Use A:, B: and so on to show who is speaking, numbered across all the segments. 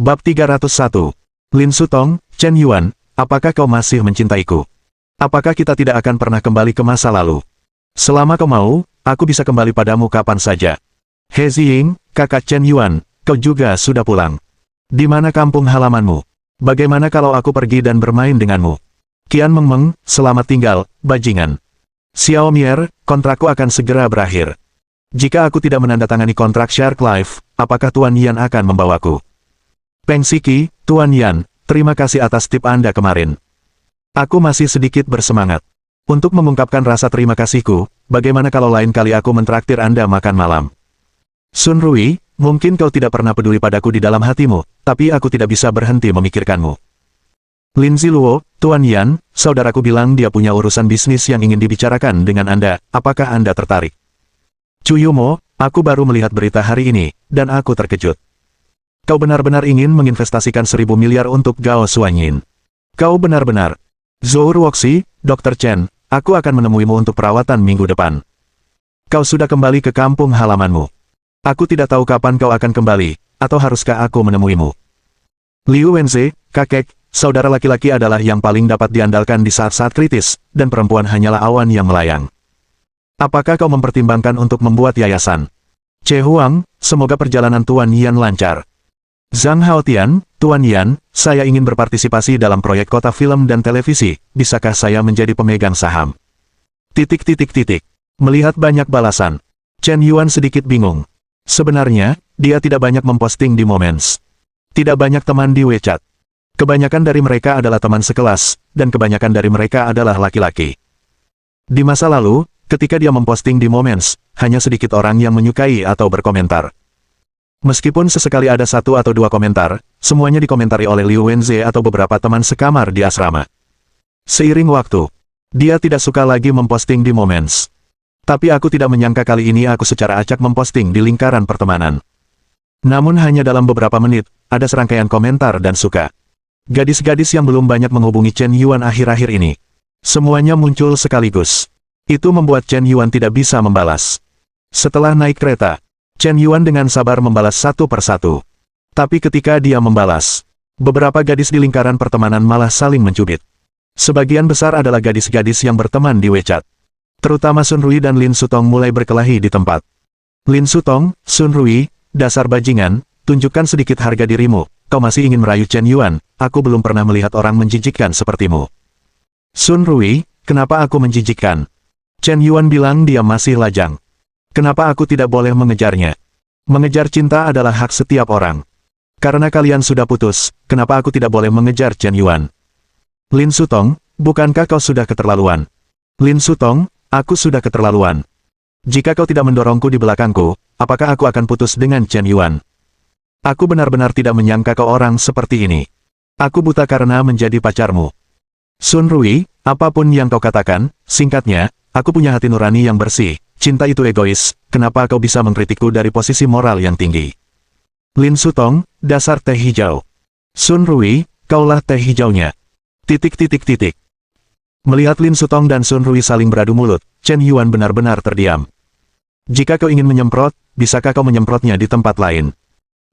A: Bab 301. Lin Sutong, Chen Yuan, apakah kau masih mencintaiku? Apakah kita tidak akan pernah kembali ke masa lalu? Selama kau mau, aku bisa kembali padamu kapan saja. He Ziying, kakak Chen Yuan, kau juga sudah pulang. Di mana kampung halamanmu? Bagaimana kalau aku pergi dan bermain denganmu? Qian Mengmeng, selamat tinggal, bajingan. Xiao Mier, kontrakku akan segera berakhir. Jika aku tidak menandatangani kontrak Shark Life, apakah Tuan Yan akan membawaku? Peng Siki, Tuan Yan, terima kasih atas tip Anda kemarin. Aku masih sedikit bersemangat. Untuk mengungkapkan rasa terima kasihku, bagaimana kalau lain kali aku mentraktir Anda makan malam? Sun Rui, mungkin kau tidak pernah peduli padaku di dalam hatimu, tapi aku tidak bisa berhenti memikirkanmu. Lin Ziluo, Tuan Yan, saudaraku bilang dia punya urusan bisnis yang ingin dibicarakan dengan Anda, apakah Anda tertarik? Chu Yumo, aku baru melihat berita hari ini, dan aku terkejut. Kau benar-benar ingin menginvestasikan 1.000 miliar untuk Gao Suanyin. Kau benar-benar. Zhou Ruoxi, Dr. Chen, aku akan menemuimu untuk perawatan minggu depan. Kau sudah kembali ke kampung halamanmu. Aku tidak tahu kapan kau akan kembali, atau haruskah aku menemuimu? Liu Wenze, kakek, saudara laki-laki adalah yang paling dapat diandalkan di saat-saat kritis, dan perempuan hanyalah awan yang melayang. Apakah kau mempertimbangkan untuk membuat yayasan? Che Huang, semoga perjalanan Tuan Yan lancar. Zhang Haotian, Tuan Yan, saya ingin berpartisipasi dalam proyek kota film dan televisi, bisakah saya menjadi pemegang saham? Melihat banyak balasan, Chen Yuan sedikit bingung. Sebenarnya, dia tidak banyak memposting di Moments. Tidak banyak teman di WeChat. Kebanyakan dari mereka adalah teman sekelas, dan kebanyakan dari mereka adalah laki-laki. Di masa lalu, ketika dia memposting di Moments, hanya sedikit orang yang menyukai atau berkomentar. Meskipun sesekali ada 1 atau 2 komentar, semuanya dikomentari oleh Liu Wenze atau beberapa teman sekamar di asrama. Seiring waktu, dia tidak suka lagi memposting di Moments. Tapi aku tidak menyangka kali ini aku secara acak memposting di lingkaran pertemanan. Namun hanya dalam beberapa menit, ada serangkaian komentar dan suka. Gadis-gadis yang belum banyak menghubungi Chen Yuan akhir-akhir ini. Semuanya muncul sekaligus. Itu membuat Chen Yuan tidak bisa membalas. Setelah naik kereta, Chen Yuan dengan sabar membalas satu persatu. Tapi ketika dia membalas, beberapa gadis di lingkaran pertemanan malah saling mencubit. Sebagian besar adalah gadis-gadis yang berteman di WeChat. Terutama Sun Rui dan Lin Sutong mulai berkelahi di tempat. Lin Sutong, Sun Rui, dasar bajingan, tunjukkan sedikit harga dirimu, kau masih ingin merayu Chen Yuan, aku belum pernah melihat orang menjijikkan sepertimu. Sun Rui, kenapa aku menjijikkan? Chen Yuan bilang dia masih lajang. Kenapa aku tidak boleh mengejarnya? Mengejar cinta adalah hak setiap orang. Karena kalian sudah putus, kenapa aku tidak boleh mengejar Chen Yuan? Lin Sutong, bukankah kau sudah keterlaluan? Lin Sutong, aku sudah keterlaluan. Jika kau tidak mendorongku di belakangku, apakah aku akan putus dengan Chen Yuan? Aku benar-benar tidak menyangka kau orang seperti ini. Aku buta karena menjadi pacarmu. Sun Rui, apapun yang kau katakan, singkatnya, aku punya hati nurani yang bersih. Cinta itu egois, kenapa kau bisa mengkritikku dari posisi moral yang tinggi? Lin Sutong, dasar teh hijau. Sun Rui, kaulah teh hijaunya. Melihat Lin Sutong dan Sun Rui saling beradu mulut, Chen Yuan benar-benar terdiam. Jika kau ingin menyemprot, bisakah kau menyemprotnya di tempat lain?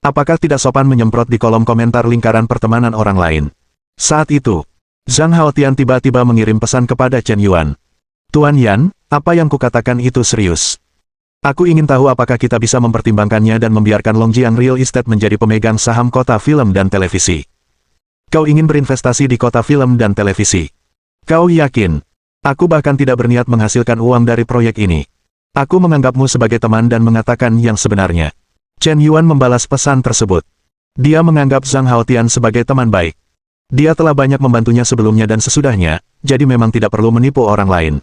A: Apakah tidak sopan menyemprot di kolom komentar lingkaran pertemanan orang lain? Saat itu, Zhang Haotian tiba-tiba mengirim pesan kepada Chen Yuan. Tuan Yan, apa yang kukatakan itu serius. Aku ingin tahu apakah kita bisa mempertimbangkannya dan membiarkan Longjiang Real Estate menjadi pemegang saham kota film dan televisi. Kau ingin berinvestasi di kota film dan televisi. Kau yakin? Aku bahkan tidak berniat menghasilkan uang dari proyek ini. Aku menganggapmu sebagai teman dan mengatakan yang sebenarnya. Chen Yuan membalas pesan tersebut. Dia menganggap Zhang Haotian sebagai teman baik. Dia telah banyak membantunya sebelumnya dan sesudahnya, jadi memang tidak perlu menipu orang lain.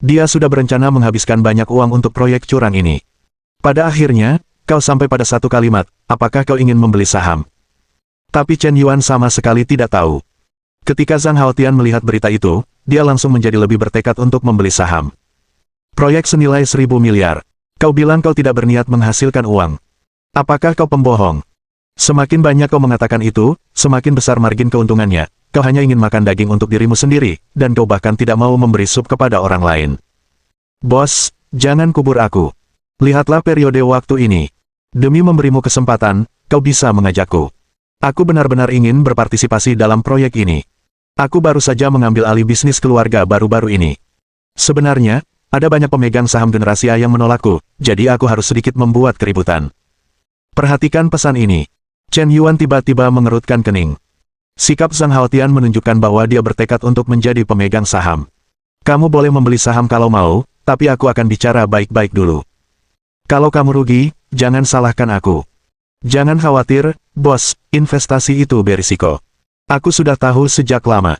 A: Dia sudah berencana menghabiskan banyak uang untuk proyek curang ini. Pada akhirnya, kau sampai pada satu kalimat, apakah kau ingin membeli saham? Tapi Chen Yuan sama sekali tidak tahu. Ketika Zhang Haotian melihat berita itu, dia langsung menjadi lebih bertekad untuk membeli saham. Proyek senilai 1.000 miliar. Kau bilang kau tidak berniat menghasilkan uang. Apakah kau pembohong? Semakin banyak kau mengatakan itu, semakin besar margin keuntungannya. Kau hanya ingin makan daging untuk dirimu sendiri, dan kau bahkan tidak mau memberi sup kepada orang lain. Bos, jangan kubur aku. Lihatlah periode waktu ini. Demi memberimu kesempatan, kau bisa mengajakku. Aku benar-benar ingin berpartisipasi dalam proyek ini. Aku baru saja mengambil alih bisnis keluarga baru-baru ini. Sebenarnya, ada banyak pemegang saham generasi A yang menolakku, jadi aku harus sedikit membuat keributan. Perhatikan pesan ini. Chen Yuan tiba-tiba mengerutkan kening. Sikap Zhang Haotian menunjukkan bahwa dia bertekad untuk menjadi pemegang saham. Kamu boleh membeli saham kalau mau, tapi aku akan bicara baik-baik dulu. Kalau kamu rugi, jangan salahkan aku. Jangan khawatir, bos, investasi itu berisiko. Aku sudah tahu sejak lama.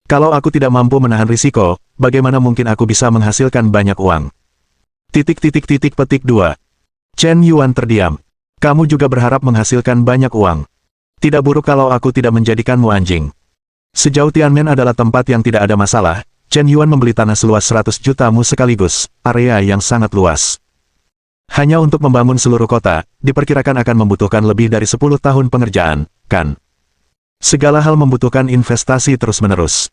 A: Kalau aku tidak mampu menahan risiko, bagaimana mungkin aku bisa menghasilkan banyak uang? Petik 2. Chen Yuan terdiam. Kamu juga berharap menghasilkan banyak uang. Tidak buruk kalau aku tidak menjadikanmu anjing. Sejauh Tianmen adalah tempat yang tidak ada masalah, Chen Yuan membeli tanah seluas 100 jutamu sekaligus, area yang sangat luas. Hanya untuk membangun seluruh kota, diperkirakan akan membutuhkan lebih dari 10 tahun pengerjaan, kan? Segala hal membutuhkan investasi terus-menerus.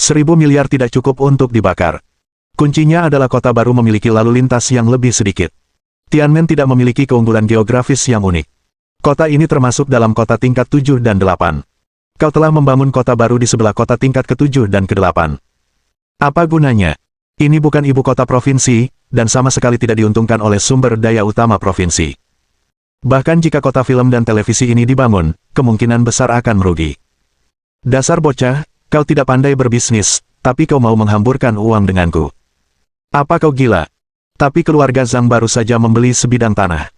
A: 1.000 miliar tidak cukup untuk dibakar. Kuncinya adalah kota baru memiliki lalu lintas yang lebih sedikit. Tianmen tidak memiliki keunggulan geografis yang unik. Kota ini termasuk dalam kota tingkat 7 dan 8. Kau telah membangun kota baru di sebelah kota tingkat ke-7 dan ke-8. Apa gunanya? Ini bukan ibu kota provinsi, dan sama sekali tidak diuntungkan oleh sumber daya utama provinsi. Bahkan jika kota film dan televisi ini dibangun, kemungkinan besar akan merugi. Dasar bocah, kau tidak pandai berbisnis, tapi kau mau menghamburkan uang denganku. Apa kau gila? Tapi keluarga Zhang baru saja membeli sebidang tanah.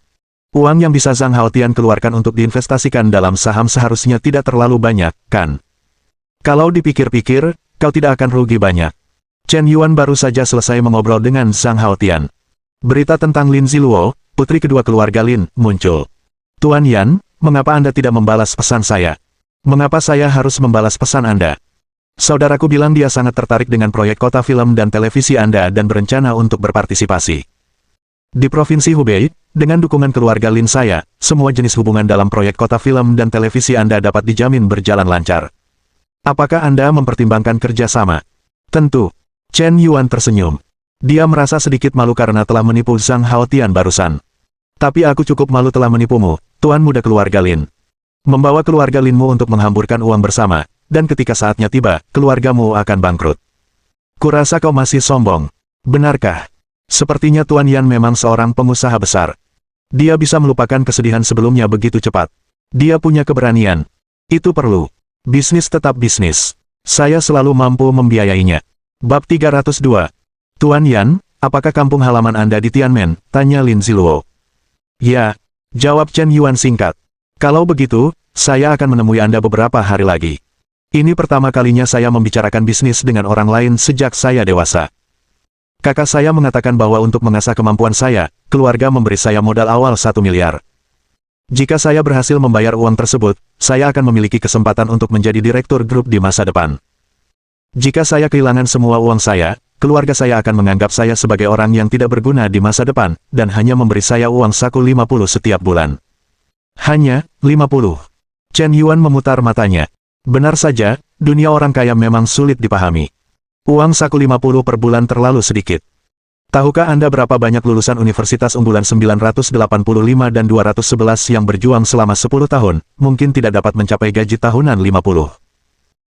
A: Uang yang bisa Zhang Haotian keluarkan untuk diinvestasikan dalam saham seharusnya tidak terlalu banyak, kan? Kalau dipikir-pikir, kau tidak akan rugi banyak. Chen Yuan baru saja selesai mengobrol dengan Zhang Haotian. Berita tentang Lin Ziluo, putri kedua keluarga Lin, muncul. Tuan Yan, mengapa Anda tidak membalas pesan saya? Mengapa saya harus membalas pesan Anda? Saudaraku bilang dia sangat tertarik dengan proyek kota film dan televisi Anda dan berencana untuk berpartisipasi. Di Provinsi Hubei, dengan dukungan keluarga Lin saya, semua jenis hubungan dalam proyek kota film dan televisi Anda dapat dijamin berjalan lancar. Apakah Anda mempertimbangkan kerjasama? Tentu. Chen Yuan tersenyum. Dia merasa sedikit malu karena telah menipu Zhang Haotian barusan. Tapi aku cukup malu telah menipumu, tuan muda keluarga Lin. Membawa keluarga Linmu untuk menghamburkan uang bersama, dan ketika saatnya tiba, keluargamu akan bangkrut. Kurasa kau masih sombong. Benarkah? Sepertinya Tuan Yan memang seorang pengusaha besar. Dia bisa melupakan kesedihan sebelumnya begitu cepat. Dia punya keberanian. Itu perlu. Bisnis tetap bisnis. Saya selalu mampu membiayainya. Bab 302. Tuan Yan, apakah kampung halaman Anda di Tianmen? Tanya Lin Ziluo. Ya, jawab Chen Yuan singkat. Kalau begitu, saya akan menemui Anda beberapa hari lagi. Ini pertama kalinya saya membicarakan bisnis dengan orang lain sejak saya dewasa. Kakak saya mengatakan bahwa untuk mengasah kemampuan saya, keluarga memberi saya modal awal 1 miliar. Jika saya berhasil membayar uang tersebut, saya akan memiliki kesempatan untuk menjadi direktur grup di masa depan. Jika saya kehilangan semua uang saya, keluarga saya akan menganggap saya sebagai orang yang tidak berguna di masa depan, dan hanya memberi saya uang saku 50 setiap bulan. Hanya, 50. Chen Yuan memutar matanya. Benar saja, dunia orang kaya memang sulit dipahami. Uang saku 50 per bulan terlalu sedikit. Tahukah Anda berapa banyak lulusan universitas unggulan 985 dan 211 yang berjuang selama 10 tahun, mungkin tidak dapat mencapai gaji tahunan 50.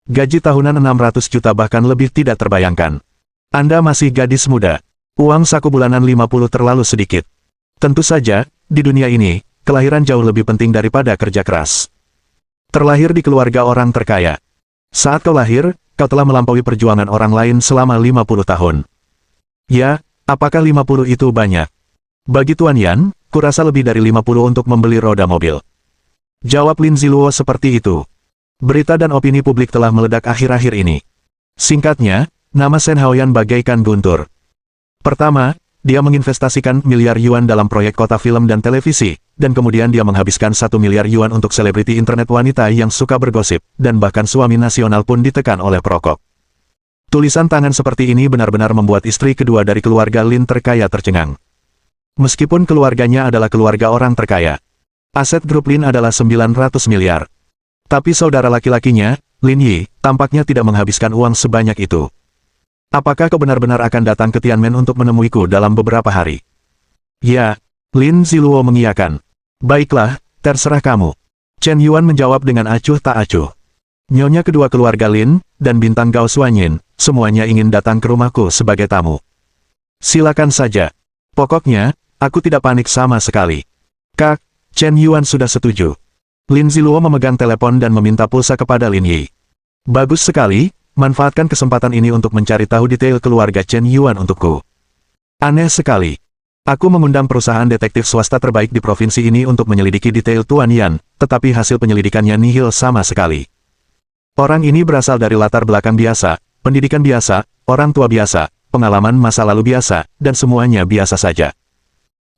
A: Gaji tahunan 600 juta bahkan lebih tidak terbayangkan. Anda masih gadis muda. Uang saku bulanan 50 terlalu sedikit. Tentu saja, di dunia ini, kelahiran jauh lebih penting daripada kerja keras. Terlahir di keluarga orang terkaya. Saat kau lahir, kau telah melampaui perjuangan orang lain selama 50 tahun. Ya, apakah 50 itu banyak? Bagi Tuan Yan, kurasa lebih dari 50 untuk membeli roda mobil. Jawab Lin Ziluo seperti itu. Berita dan opini publik telah meledak akhir-akhir ini. Singkatnya, nama Shen Haoyan bagaikan guntur. Pertama, dia menginvestasikan miliar yuan dalam proyek kota film dan televisi, dan kemudian dia menghabiskan 1 miliar yuan untuk selebriti internet wanita yang suka bergosip, dan bahkan suami nasional pun ditekan oleh perokok. Tulisan tangan seperti ini benar-benar membuat istri kedua dari keluarga Lin terkaya tercengang. Meskipun keluarganya adalah keluarga orang terkaya, aset grup Lin adalah 900 miliar. Tapi saudara laki-lakinya, Lin Yi, tampaknya tidak menghabiskan uang sebanyak itu. Apakah kau benar-benar akan datang ke Tianmen untuk menemuiku dalam beberapa hari? Ya, Lin Ziluo mengiyakan. Baiklah, terserah kamu. Chen Yuan menjawab dengan acuh tak acuh. Nyonya kedua keluarga Lin, dan bintang Gao Xuanyin, semuanya ingin datang ke rumahku sebagai tamu. Silakan saja. Pokoknya, aku tidak panik sama sekali. Kak, Chen Yuan sudah setuju. Lin Ziluo memegang telepon dan meminta pulsa kepada Lin Yi. Bagus sekali, manfaatkan kesempatan ini untuk mencari tahu detail keluarga Chen Yuan untukku. Aneh sekali. Aku mengundang perusahaan detektif swasta terbaik di provinsi ini untuk menyelidiki detail Tuan Yan, tetapi hasil penyelidikannya nihil sama sekali. Orang ini berasal dari latar belakang biasa, pendidikan biasa, orang tua biasa, pengalaman masa lalu biasa, dan semuanya biasa saja.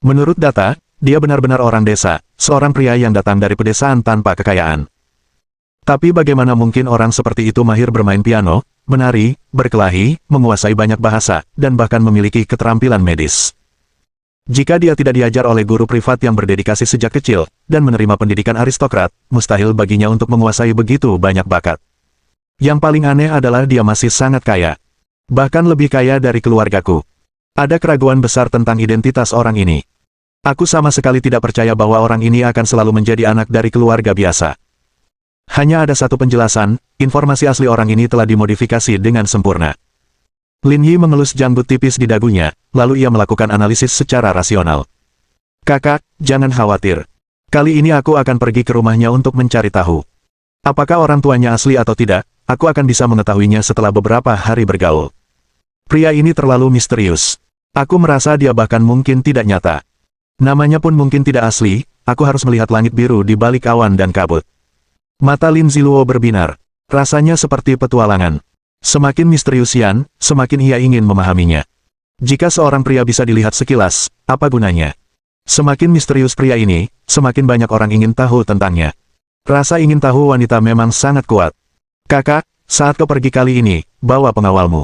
A: Menurut data, dia benar-benar orang desa, seorang pria yang datang dari pedesaan tanpa kekayaan. Tapi bagaimana mungkin orang seperti itu mahir bermain piano, menari, berkelahi, menguasai banyak bahasa, dan bahkan memiliki keterampilan medis? Jika dia tidak diajar oleh guru privat yang berdedikasi sejak kecil, dan menerima pendidikan aristokrat, mustahil baginya untuk menguasai begitu banyak bakat. Yang paling aneh adalah dia masih sangat kaya. Bahkan lebih kaya dari keluargaku. Ada keraguan besar tentang identitas orang ini. Aku sama sekali tidak percaya bahwa orang ini akan selalu menjadi anak dari keluarga biasa. Hanya ada satu penjelasan, informasi asli orang ini telah dimodifikasi dengan sempurna. Lin Yi mengelus janggut tipis di dagunya, lalu ia melakukan analisis secara rasional. Kakak, jangan khawatir. Kali ini aku akan pergi ke rumahnya untuk mencari tahu. Apakah orang tuanya asli atau tidak, aku akan bisa mengetahuinya setelah beberapa hari bergaul. Pria ini terlalu misterius. Aku merasa dia bahkan mungkin tidak nyata. Namanya pun mungkin tidak asli, aku harus melihat langit biru di balik awan dan kabut. Mata Lin Ziluo berbinar. Rasanya seperti petualangan. Semakin misterius Yan, semakin ia ingin memahaminya. Jika seorang pria bisa dilihat sekilas, apa gunanya? Semakin misterius pria ini, semakin banyak orang ingin tahu tentangnya. Rasa ingin tahu wanita memang sangat kuat. Kakak, saat kau pergi kali ini, bawa pengawalmu.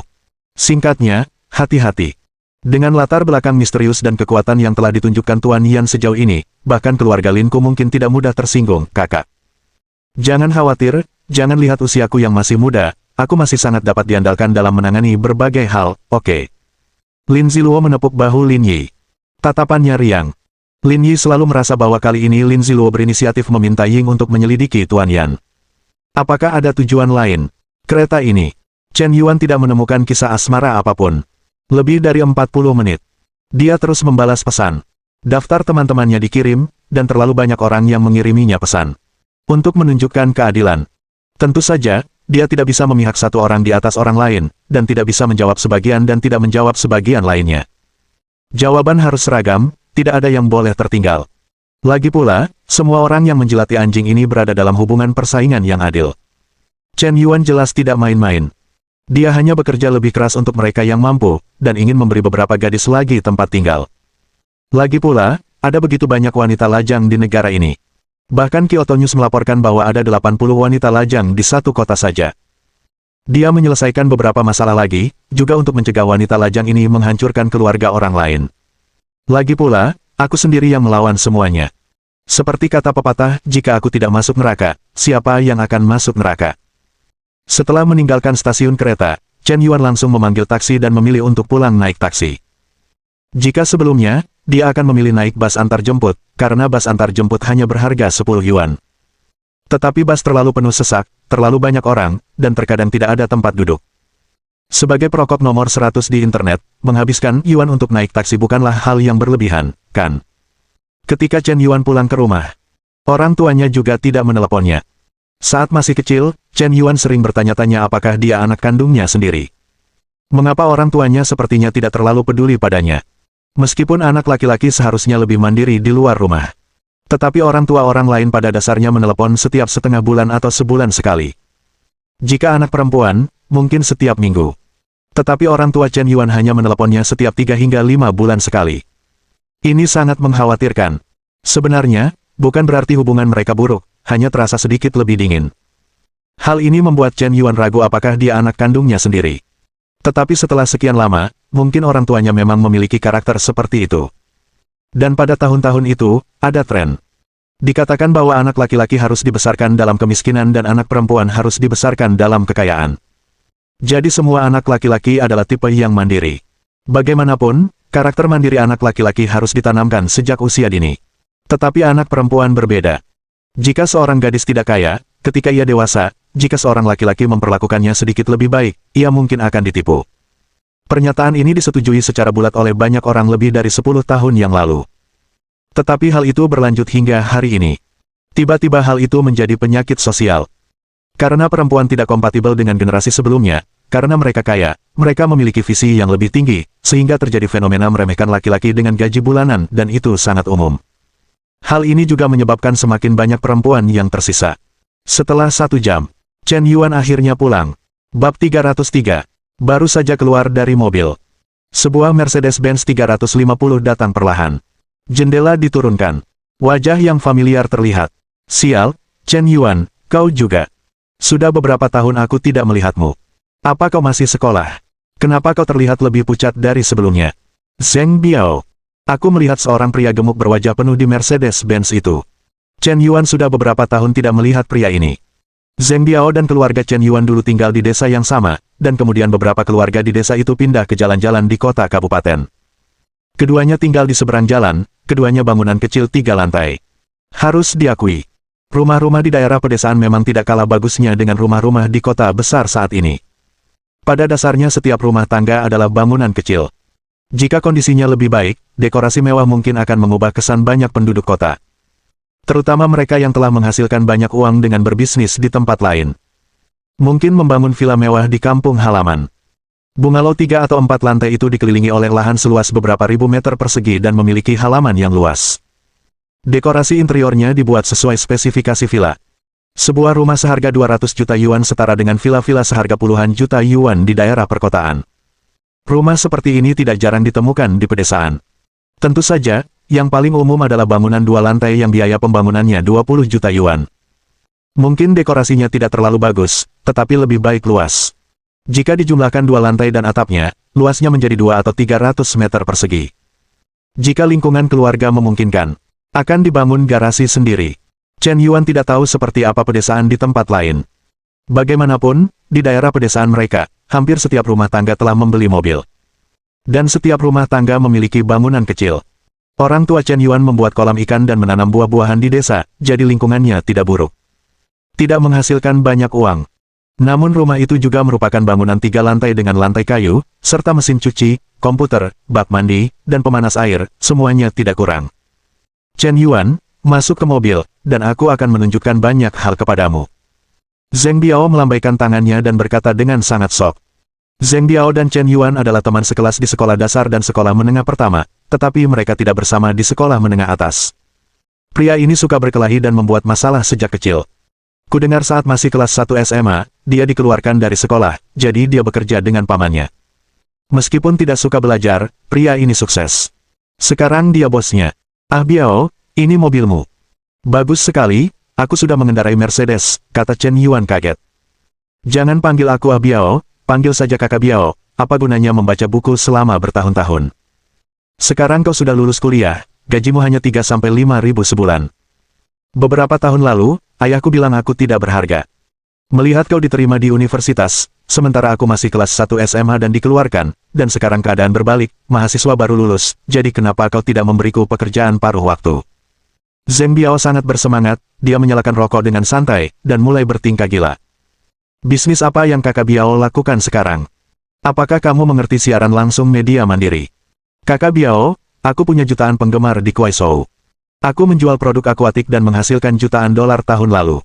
A: Singkatnya, hati-hati. Dengan latar belakang misterius dan kekuatan yang telah ditunjukkan Tuan Yan sejauh ini, bahkan keluarga Linku mungkin tidak mudah tersinggung, kakak. Jangan khawatir, jangan lihat usiaku yang masih muda. Aku masih sangat dapat diandalkan dalam menangani berbagai hal, oke. Lin Ziluo menepuk bahu Lin Yi. Tatapannya riang. Lin Yi selalu merasa bahwa kali ini Lin Ziluo berinisiatif meminta Ying untuk menyelidiki Tuan Yan. Apakah ada tujuan lain? Kereta ini. Chen Yuan tidak menemukan kisah asmara apapun. Lebih dari 40 menit. Dia terus membalas pesan. Daftar teman-temannya dikirim, dan terlalu banyak orang yang mengiriminya pesan. Untuk menunjukkan keadilan. Tentu saja, dia tidak bisa memihak satu orang di atas orang lain, dan tidak bisa menjawab sebagian dan tidak menjawab sebagian lainnya. Jawaban harus seragam, tidak ada yang boleh tertinggal. Lagi pula, semua orang yang menjilati anjing ini berada dalam hubungan persaingan yang adil. Chen Yuan jelas tidak main-main. Dia hanya bekerja lebih keras untuk mereka yang mampu, dan ingin memberi beberapa gadis lagi tempat tinggal. Lagi pula, ada begitu banyak wanita lajang di negara ini. Bahkan Kyoto News melaporkan bahwa ada 80 wanita lajang di satu kota saja. Dia menyelesaikan beberapa masalah lagi, juga untuk mencegah wanita lajang ini menghancurkan keluarga orang lain. Lagi pula, aku sendiri yang melawan semuanya. Seperti kata pepatah, jika aku tidak masuk neraka, siapa yang akan masuk neraka? Setelah meninggalkan stasiun kereta, Chen Yuan langsung memanggil taksi dan memilih untuk pulang naik taksi. Jika sebelumnya, dia akan memilih naik bus antar jemput, karena bus antar jemput hanya berharga 10 yuan. Tetapi bus terlalu penuh sesak, terlalu banyak orang, dan terkadang tidak ada tempat duduk. Sebagai perokok nomor 100 di internet, menghabiskan yuan untuk naik taksi bukanlah hal yang berlebihan, kan? Ketika Chen Yuan pulang ke rumah, orang tuanya juga tidak meneleponnya. Saat masih kecil, Chen Yuan sering bertanya-tanya apakah dia anak kandungnya sendiri. Mengapa orang tuanya sepertinya tidak terlalu peduli padanya? Meskipun anak laki-laki seharusnya lebih mandiri di luar rumah. Tetapi orang tua orang lain pada dasarnya menelepon setiap setengah bulan atau sebulan sekali. Jika anak perempuan, mungkin setiap minggu. Tetapi orang tua Chen Yuan hanya meneleponnya setiap 3 hingga 5 bulan sekali. Ini sangat mengkhawatirkan. Sebenarnya, bukan berarti hubungan mereka buruk, hanya terasa sedikit lebih dingin. Hal ini membuat Chen Yuan ragu apakah dia anak kandungnya sendiri. Tetapi setelah sekian lama, mungkin orang tuanya memang memiliki karakter seperti itu. Dan pada tahun-tahun itu, ada tren. Dikatakan bahwa anak laki-laki harus dibesarkan dalam kemiskinan dan anak perempuan harus dibesarkan dalam kekayaan. Jadi semua anak laki-laki adalah tipe yang mandiri. Bagaimanapun, karakter mandiri anak laki-laki harus ditanamkan sejak usia dini. Tetapi anak perempuan berbeda. Jika seorang gadis tidak kaya, ketika ia dewasa, jika seorang laki-laki memperlakukannya sedikit lebih baik, ia mungkin akan ditipu. Pernyataan ini disetujui secara bulat oleh banyak orang lebih dari 10 tahun yang lalu. Tetapi hal itu berlanjut hingga hari ini. Tiba-tiba hal itu menjadi penyakit sosial. Karena perempuan tidak kompatibel dengan generasi sebelumnya, karena mereka kaya, mereka memiliki visi yang lebih tinggi, sehingga terjadi fenomena meremehkan laki-laki dengan gaji bulanan dan itu sangat umum. Hal ini juga menyebabkan semakin banyak perempuan yang tersisa. Setelah 1 jam, Chen Yuan akhirnya pulang. Bab 303. Baru saja keluar dari mobil. Sebuah Mercedes-Benz 350 datang perlahan. Jendela diturunkan. Wajah yang familiar terlihat. Sial, Chen Yuan, kau juga. Sudah beberapa tahun aku tidak melihatmu. Apa kau masih sekolah? Kenapa kau terlihat lebih pucat dari sebelumnya? Zheng Biao. Aku melihat seorang pria gemuk berwajah penuh di Mercedes-Benz itu. Chen Yuan sudah beberapa tahun tidak melihat pria ini. Zheng Biao dan keluarga Chen Yuan dulu tinggal di desa yang sama, dan kemudian beberapa keluarga di desa itu pindah ke jalan-jalan di kota kabupaten. Keduanya tinggal di seberang jalan, keduanya bangunan kecil 3 lantai. Harus diakui, rumah-rumah di daerah pedesaan memang tidak kalah bagusnya dengan rumah-rumah di kota besar saat ini. Pada dasarnya setiap rumah tangga adalah bangunan kecil. Jika kondisinya lebih baik, dekorasi mewah mungkin akan mengubah kesan banyak penduduk kota. Terutama mereka yang telah menghasilkan banyak uang dengan berbisnis di tempat lain. Mungkin membangun villa mewah di kampung halaman. Bungalow 3 atau 4 lantai itu dikelilingi oleh lahan seluas beberapa ribu meter persegi dan memiliki halaman yang luas. Dekorasi interiornya dibuat sesuai spesifikasi villa. Sebuah rumah seharga 200 juta yuan setara dengan villa-villa seharga puluhan juta yuan di daerah perkotaan. Rumah seperti ini tidak jarang ditemukan di pedesaan. Tentu saja, yang paling umum adalah bangunan 2 lantai yang biaya pembangunannya 20 juta yuan. Mungkin dekorasinya tidak terlalu bagus, tetapi lebih baik luas. Jika dijumlahkan 2 lantai dan atapnya, luasnya menjadi 2 atau 300 meter persegi. Jika lingkungan keluarga memungkinkan, akan dibangun garasi sendiri. Chen Yuan tidak tahu seperti apa pedesaan di tempat lain. Bagaimanapun, di daerah pedesaan mereka, hampir setiap rumah tangga telah membeli mobil. Dan setiap rumah tangga memiliki bangunan kecil. Orang tua Chen Yuan membuat kolam ikan dan menanam buah-buahan di desa, jadi lingkungannya tidak buruk. Tidak menghasilkan banyak uang. Namun rumah itu juga merupakan bangunan 3 lantai dengan lantai kayu, serta mesin cuci, komputer, bak mandi, dan pemanas air, semuanya tidak kurang. Chen Yuan, masuk ke mobil, dan aku akan menunjukkan banyak hal kepadamu. Zheng Biao melambaikan tangannya dan berkata dengan sangat sok. Zheng Biao dan Chen Yuan adalah teman sekelas di sekolah dasar dan sekolah menengah pertama, tetapi mereka tidak bersama di sekolah menengah atas. Pria ini suka berkelahi dan membuat masalah sejak kecil. Kudengar saat masih kelas 1 SMA, dia dikeluarkan dari sekolah, jadi dia bekerja dengan pamannya. Meskipun tidak suka belajar, pria ini sukses. Sekarang dia bosnya. Ah Biao, ini mobilmu. Bagus sekali, aku sudah mengendarai Mercedes, kata Chen Yuan kaget. Jangan panggil aku Ah Biao, panggil saja kakak Biao, apa gunanya membaca buku selama bertahun-tahun. Sekarang kau sudah lulus kuliah, gajimu hanya 3-5 ribu sebulan. Beberapa tahun lalu, ayahku bilang aku tidak berharga. Melihat kau diterima di universitas, sementara aku masih kelas 1 SMA dan dikeluarkan, dan sekarang keadaan berbalik, mahasiswa baru lulus, jadi kenapa kau tidak memberiku pekerjaan paruh waktu? Zheng Biao sangat bersemangat, dia menyalakan rokok dengan santai, dan mulai bertingkah gila. Bisnis apa yang kakak Biao lakukan sekarang? Apakah kamu mengerti siaran langsung media mandiri? Kakak Biao, aku punya jutaan penggemar di Kuaishou. Aku menjual produk akuatik dan menghasilkan jutaan dolar tahun lalu.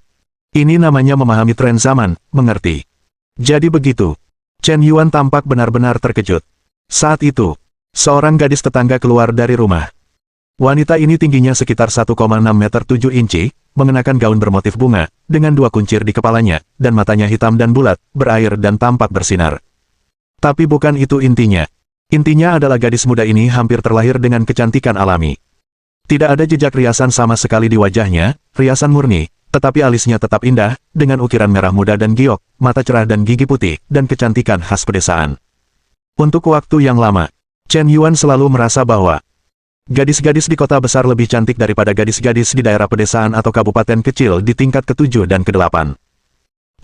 A: Ini namanya memahami tren zaman, mengerti? Jadi begitu. Chen Yuan tampak benar-benar terkejut. Saat itu, seorang gadis tetangga keluar dari rumah. Wanita ini tingginya sekitar 1,6 meter 7 inci, mengenakan gaun bermotif bunga, dengan 2 kuncir di kepalanya, dan matanya hitam dan bulat, berair dan tampak bersinar. Tapi bukan itu intinya. Intinya adalah gadis muda ini hampir terlahir dengan kecantikan alami. Tidak ada jejak riasan sama sekali di wajahnya, riasan murni, tetapi alisnya tetap indah, dengan ukiran merah muda dan giok, mata cerah dan gigi putih, dan kecantikan khas pedesaan. Untuk waktu yang lama, Chen Yuan selalu merasa bahwa gadis-gadis di kota besar lebih cantik daripada gadis-gadis di daerah pedesaan atau kabupaten kecil di tingkat ke-7 dan ke-8.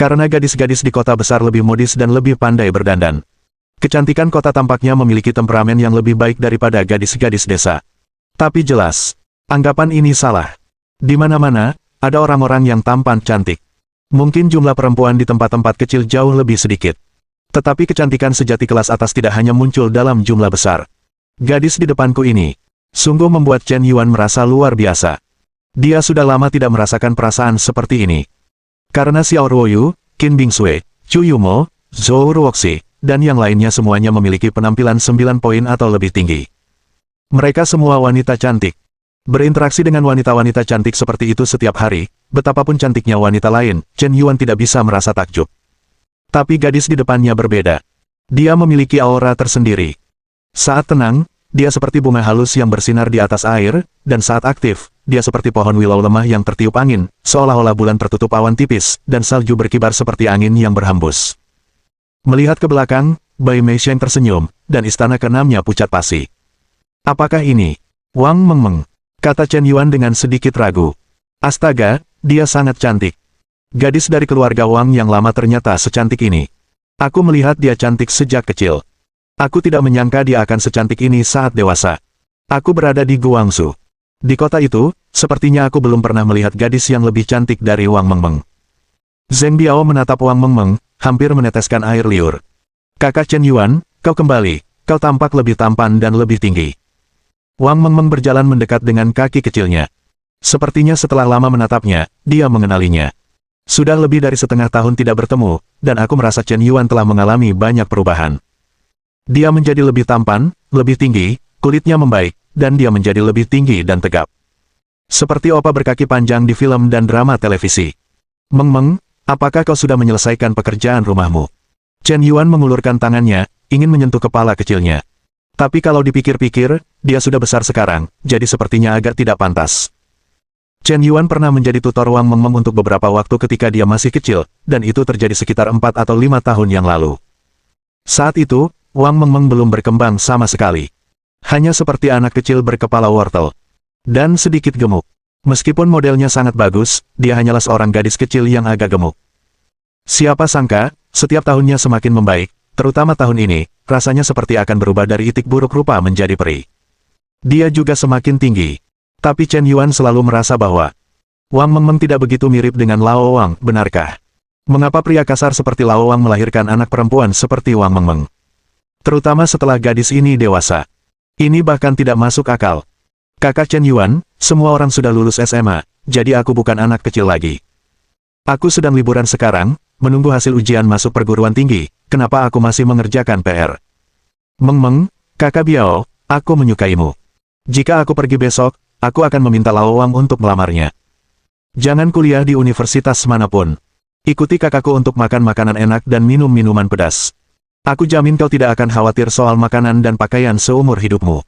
A: Karena gadis-gadis di kota besar lebih modis dan lebih pandai berdandan. Kecantikan kota tampaknya memiliki temperamen yang lebih baik daripada gadis-gadis desa. Tapi jelas, anggapan ini salah. Di mana-mana, ada orang-orang yang tampan cantik. Mungkin jumlah perempuan di tempat-tempat kecil jauh lebih sedikit. Tetapi kecantikan sejati kelas atas tidak hanya muncul dalam jumlah besar. Gadis di depanku ini sungguh membuat Chen Yuan merasa luar biasa. Dia sudah lama tidak merasakan perasaan seperti ini. Karena Xiao Ruoyu, Qin Bingsui, Chu Yumo, Zhou Ruoxi, dan yang lainnya semuanya memiliki penampilan 9 poin atau lebih tinggi. Mereka semua wanita cantik. Berinteraksi dengan wanita-wanita cantik seperti itu setiap hari, betapapun cantiknya wanita lain, Chen Yuan tidak bisa merasa takjub. Tapi gadis di depannya berbeda. Dia memiliki aura tersendiri. Saat tenang, dia seperti bunga halus yang bersinar di atas air, dan saat aktif, dia seperti pohon willow lemah yang tertiup angin, seolah-olah bulan tertutup awan tipis, dan salju berkibar seperti angin yang berhembus. Melihat ke belakang, Bai Meisheng tersenyum, dan istana keenamnya pucat pasi. Apakah ini Wang Mengmeng? Kata Chen Yuan dengan sedikit ragu. Astaga, dia sangat cantik. Gadis dari keluarga Wang yang lama ternyata secantik ini. Aku melihat dia cantik sejak kecil. Aku tidak menyangka dia akan secantik ini saat dewasa. Aku berada di Guangzhou. Di kota itu, sepertinya aku belum pernah melihat gadis yang lebih cantik dari Wang Mengmeng. Zheng Biao menatap Wang Mengmeng, hampir meneteskan air liur. Kakak Chen Yuan, kau kembali, kau tampak lebih tampan dan lebih tinggi. Wang Mengmeng berjalan mendekat dengan kaki kecilnya. Sepertinya setelah lama menatapnya, dia mengenalinya. Sudah lebih dari setengah tahun tidak bertemu, dan aku merasa Chen Yuan telah mengalami banyak perubahan. Dia menjadi lebih tampan, lebih tinggi, kulitnya membaik, dan dia menjadi lebih tinggi dan tegap. Seperti opa berkaki panjang di film dan drama televisi. Mengmeng, apakah kau sudah menyelesaikan pekerjaan rumahmu? Chen Yuan mengulurkan tangannya, ingin menyentuh kepala kecilnya. Tapi kalau dipikir-pikir, dia sudah besar sekarang, jadi sepertinya agak tidak pantas. Chen Yuan pernah menjadi tutor Wang Mengmeng untuk beberapa waktu ketika dia masih kecil, dan itu terjadi sekitar 4 atau 5 tahun yang lalu. Saat itu, Wang Mengmeng belum berkembang sama sekali. Hanya seperti anak kecil berkepala wortel. Dan sedikit gemuk. Meskipun modelnya sangat bagus, dia hanyalah seorang gadis kecil yang agak gemuk. Siapa sangka, setiap tahunnya semakin membaik, terutama tahun ini, rasanya seperti akan berubah dari itik buruk rupa menjadi peri. Dia juga semakin tinggi. Tapi Chen Yuan selalu merasa bahwa Wang Mengmeng tidak begitu mirip dengan Lao Wang, benarkah? Mengapa pria kasar seperti Lao Wang melahirkan anak perempuan seperti Wang Mengmeng? Terutama setelah gadis ini dewasa. Ini bahkan tidak masuk akal. Kakak Chen Yuan, semua orang sudah lulus SMA, jadi aku bukan anak kecil lagi. Aku sedang liburan sekarang, menunggu hasil ujian masuk perguruan tinggi, kenapa aku masih mengerjakan PR? Mengmeng, kakak Biao, aku menyukaimu. Jika aku pergi besok, aku akan meminta Lao Wang untuk melamarnya. Jangan kuliah di universitas manapun. Ikuti kakakku untuk makan makanan enak dan minum minuman pedas. Aku jamin kau tidak akan khawatir soal makanan dan pakaian seumur hidupmu.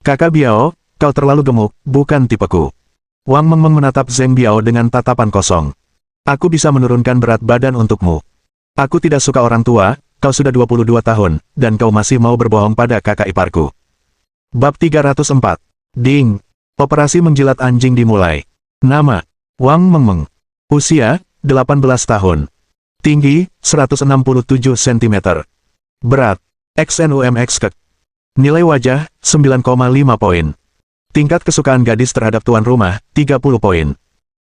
A: Kakak Biao, kau terlalu gemuk, bukan tipeku. Wang Mengmeng menatap Zheng Biao dengan tatapan kosong. Aku bisa menurunkan berat badan untukmu. Aku tidak suka orang tua, kau sudah 22 tahun, dan kau masih mau berbohong pada kakak iparku. Bab 304. Ding. Operasi menjilat anjing dimulai. Nama, Wang Mengmeng. Usia, 18 tahun. Tinggi, 167 cm. Berat, XNUMX. Nilai wajah, 9,5 poin. Tingkat kesukaan gadis terhadap tuan rumah, 30 poin.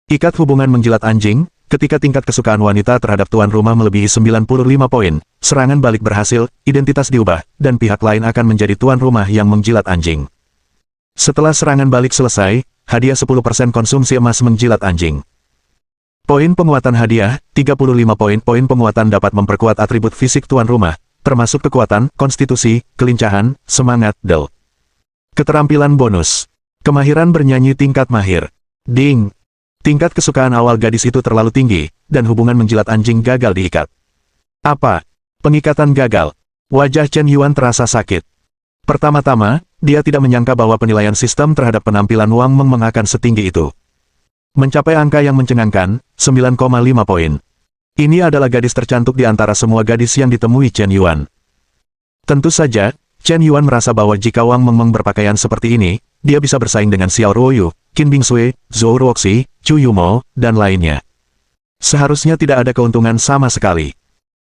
A: Ikat hubungan menjilat anjing, ketika tingkat kesukaan wanita terhadap tuan rumah melebihi 95 poin, serangan balik berhasil, identitas diubah, dan pihak lain akan menjadi tuan rumah yang menjilat anjing. Setelah serangan balik selesai, hadiah 10% konsumsi emas menjilat anjing. Poin penguatan hadiah, 35 poin. Poin penguatan dapat memperkuat atribut fisik tuan rumah, termasuk kekuatan, konstitusi, kelincahan, semangat, del. Keterampilan bonus. Kemahiran bernyanyi tingkat mahir. Ding. Tingkat kesukaan awal gadis itu terlalu tinggi, dan hubungan menjilat anjing gagal diikat. Apa? Pengikatan gagal. Wajah Chen Yuan terasa sakit. Pertama-tama, dia tidak menyangka bahwa penilaian sistem terhadap penampilan Wang Mengmeng akan setinggi itu. Mencapai angka yang mencengangkan, 9,5 poin. Ini adalah gadis tercantik di antara semua gadis yang ditemui Chen Yuan. Tentu saja, Chen Yuan merasa bahwa jika Wang Mengmeng berpakaian seperti ini, dia bisa bersaing dengan Xiao Ruoyu, Qin Bingsui, Zhou Ruoxi, Chu Yumo, dan lainnya. Seharusnya tidak ada keuntungan sama sekali.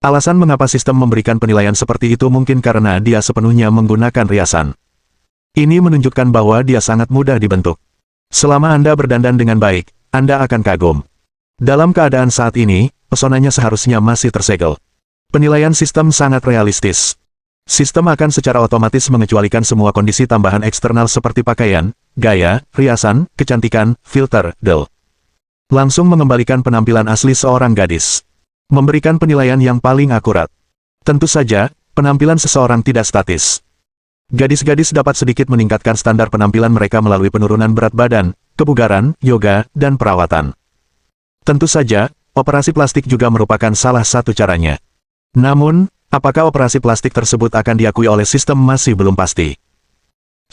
A: Alasan mengapa sistem memberikan penilaian seperti itu mungkin karena dia sepenuhnya menggunakan riasan. Ini menunjukkan bahwa dia sangat mudah dibentuk. Selama Anda berdandan dengan baik, Anda akan kagum. Dalam keadaan saat ini, pesonanya seharusnya masih tersegel. Penilaian sistem sangat realistis. Sistem akan secara otomatis mengecualikan semua kondisi tambahan eksternal seperti pakaian, gaya, riasan, kecantikan, filter, del. Langsung mengembalikan penampilan asli seorang gadis. Memberikan penilaian yang paling akurat. Tentu saja, penampilan seseorang tidak statis. Gadis-gadis dapat sedikit meningkatkan standar penampilan mereka melalui penurunan berat badan, kebugaran, yoga, dan perawatan. Tentu saja, operasi plastik juga merupakan salah satu caranya. Namun, apakah operasi plastik tersebut akan diakui oleh sistem masih belum pasti.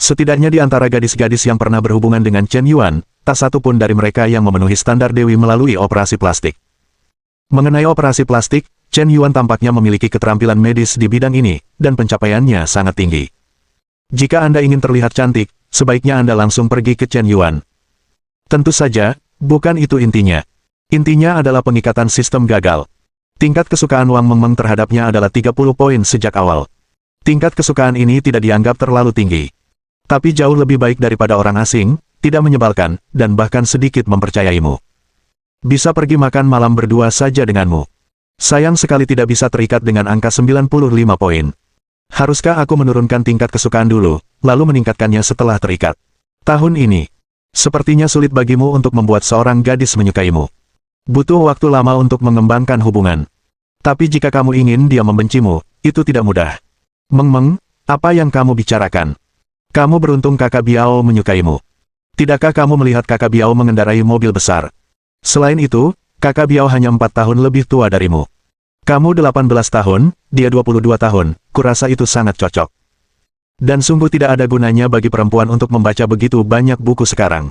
A: Setidaknya di antara gadis-gadis yang pernah berhubungan dengan Chen Yuan, tak satu pun dari mereka yang memenuhi standar Dewi melalui operasi plastik. Mengenai operasi plastik, Chen Yuan tampaknya memiliki keterampilan medis di bidang ini, dan pencapaiannya sangat tinggi. Jika Anda ingin terlihat cantik, sebaiknya Anda langsung pergi ke Chen Yuan. Tentu saja, bukan itu intinya. Intinya adalah pengikatan sistem gagal. Tingkat kesukaan Wang Mengmeng terhadapnya adalah 30 poin sejak awal. Tingkat kesukaan ini tidak dianggap terlalu tinggi. Tapi jauh lebih baik daripada orang asing, tidak menyebalkan, dan bahkan sedikit mempercayaimu. Bisa pergi makan malam berdua saja denganmu. Sayang sekali tidak bisa terikat dengan angka 95 poin. Haruskah aku menurunkan tingkat kesukaan dulu, lalu meningkatkannya setelah terikat? Tahun ini, sepertinya sulit bagimu untuk membuat seorang gadis menyukaimu. Butuh waktu lama untuk mengembangkan hubungan. Tapi jika kamu ingin dia membencimu, itu tidak mudah. Mengmeng, apa yang kamu bicarakan? Kamu beruntung kakak Biao menyukaimu. Tidakkah kamu melihat kakak Biao mengendarai mobil besar? Selain itu, kakak Biao hanya 4 tahun lebih tua darimu. Kamu 18 tahun, dia 22 tahun, kurasa itu sangat cocok. Dan sungguh tidak ada gunanya bagi perempuan untuk membaca begitu banyak buku sekarang.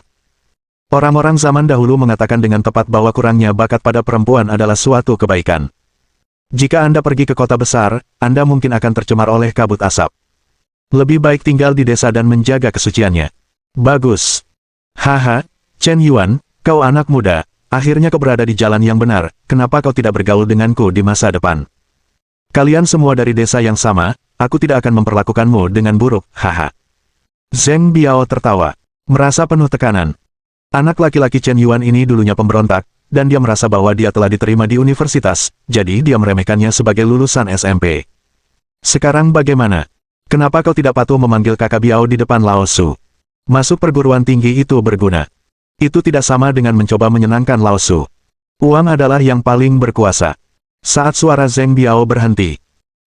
A: Orang-orang zaman dahulu mengatakan dengan tepat bahwa kurangnya bakat pada perempuan adalah suatu kebaikan. Jika Anda pergi ke kota besar, Anda mungkin akan tercemar oleh kabut asap. Lebih baik tinggal di desa dan menjaga kesuciannya. Bagus. Haha, Chen Yuan, kau anak muda, akhirnya kau berada di jalan yang benar, kenapa kau tidak bergaul denganku di masa depan? Kalian semua dari desa yang sama, aku tidak akan memperlakukanmu dengan buruk, haha. Zheng Biao tertawa, merasa penuh tekanan. Anak laki-laki Chen Yuan ini dulunya pemberontak, dan dia merasa bahwa dia telah diterima di universitas, jadi dia meremehkannya sebagai lulusan SMP. Sekarang bagaimana? Kenapa kau tidak patuh memanggil kakak Biao di depan Lao Su? Masuk perguruan tinggi itu berguna. Itu tidak sama dengan mencoba menyenangkan Lao Su. Uang adalah yang paling berkuasa. Saat suara Zheng Biao berhenti,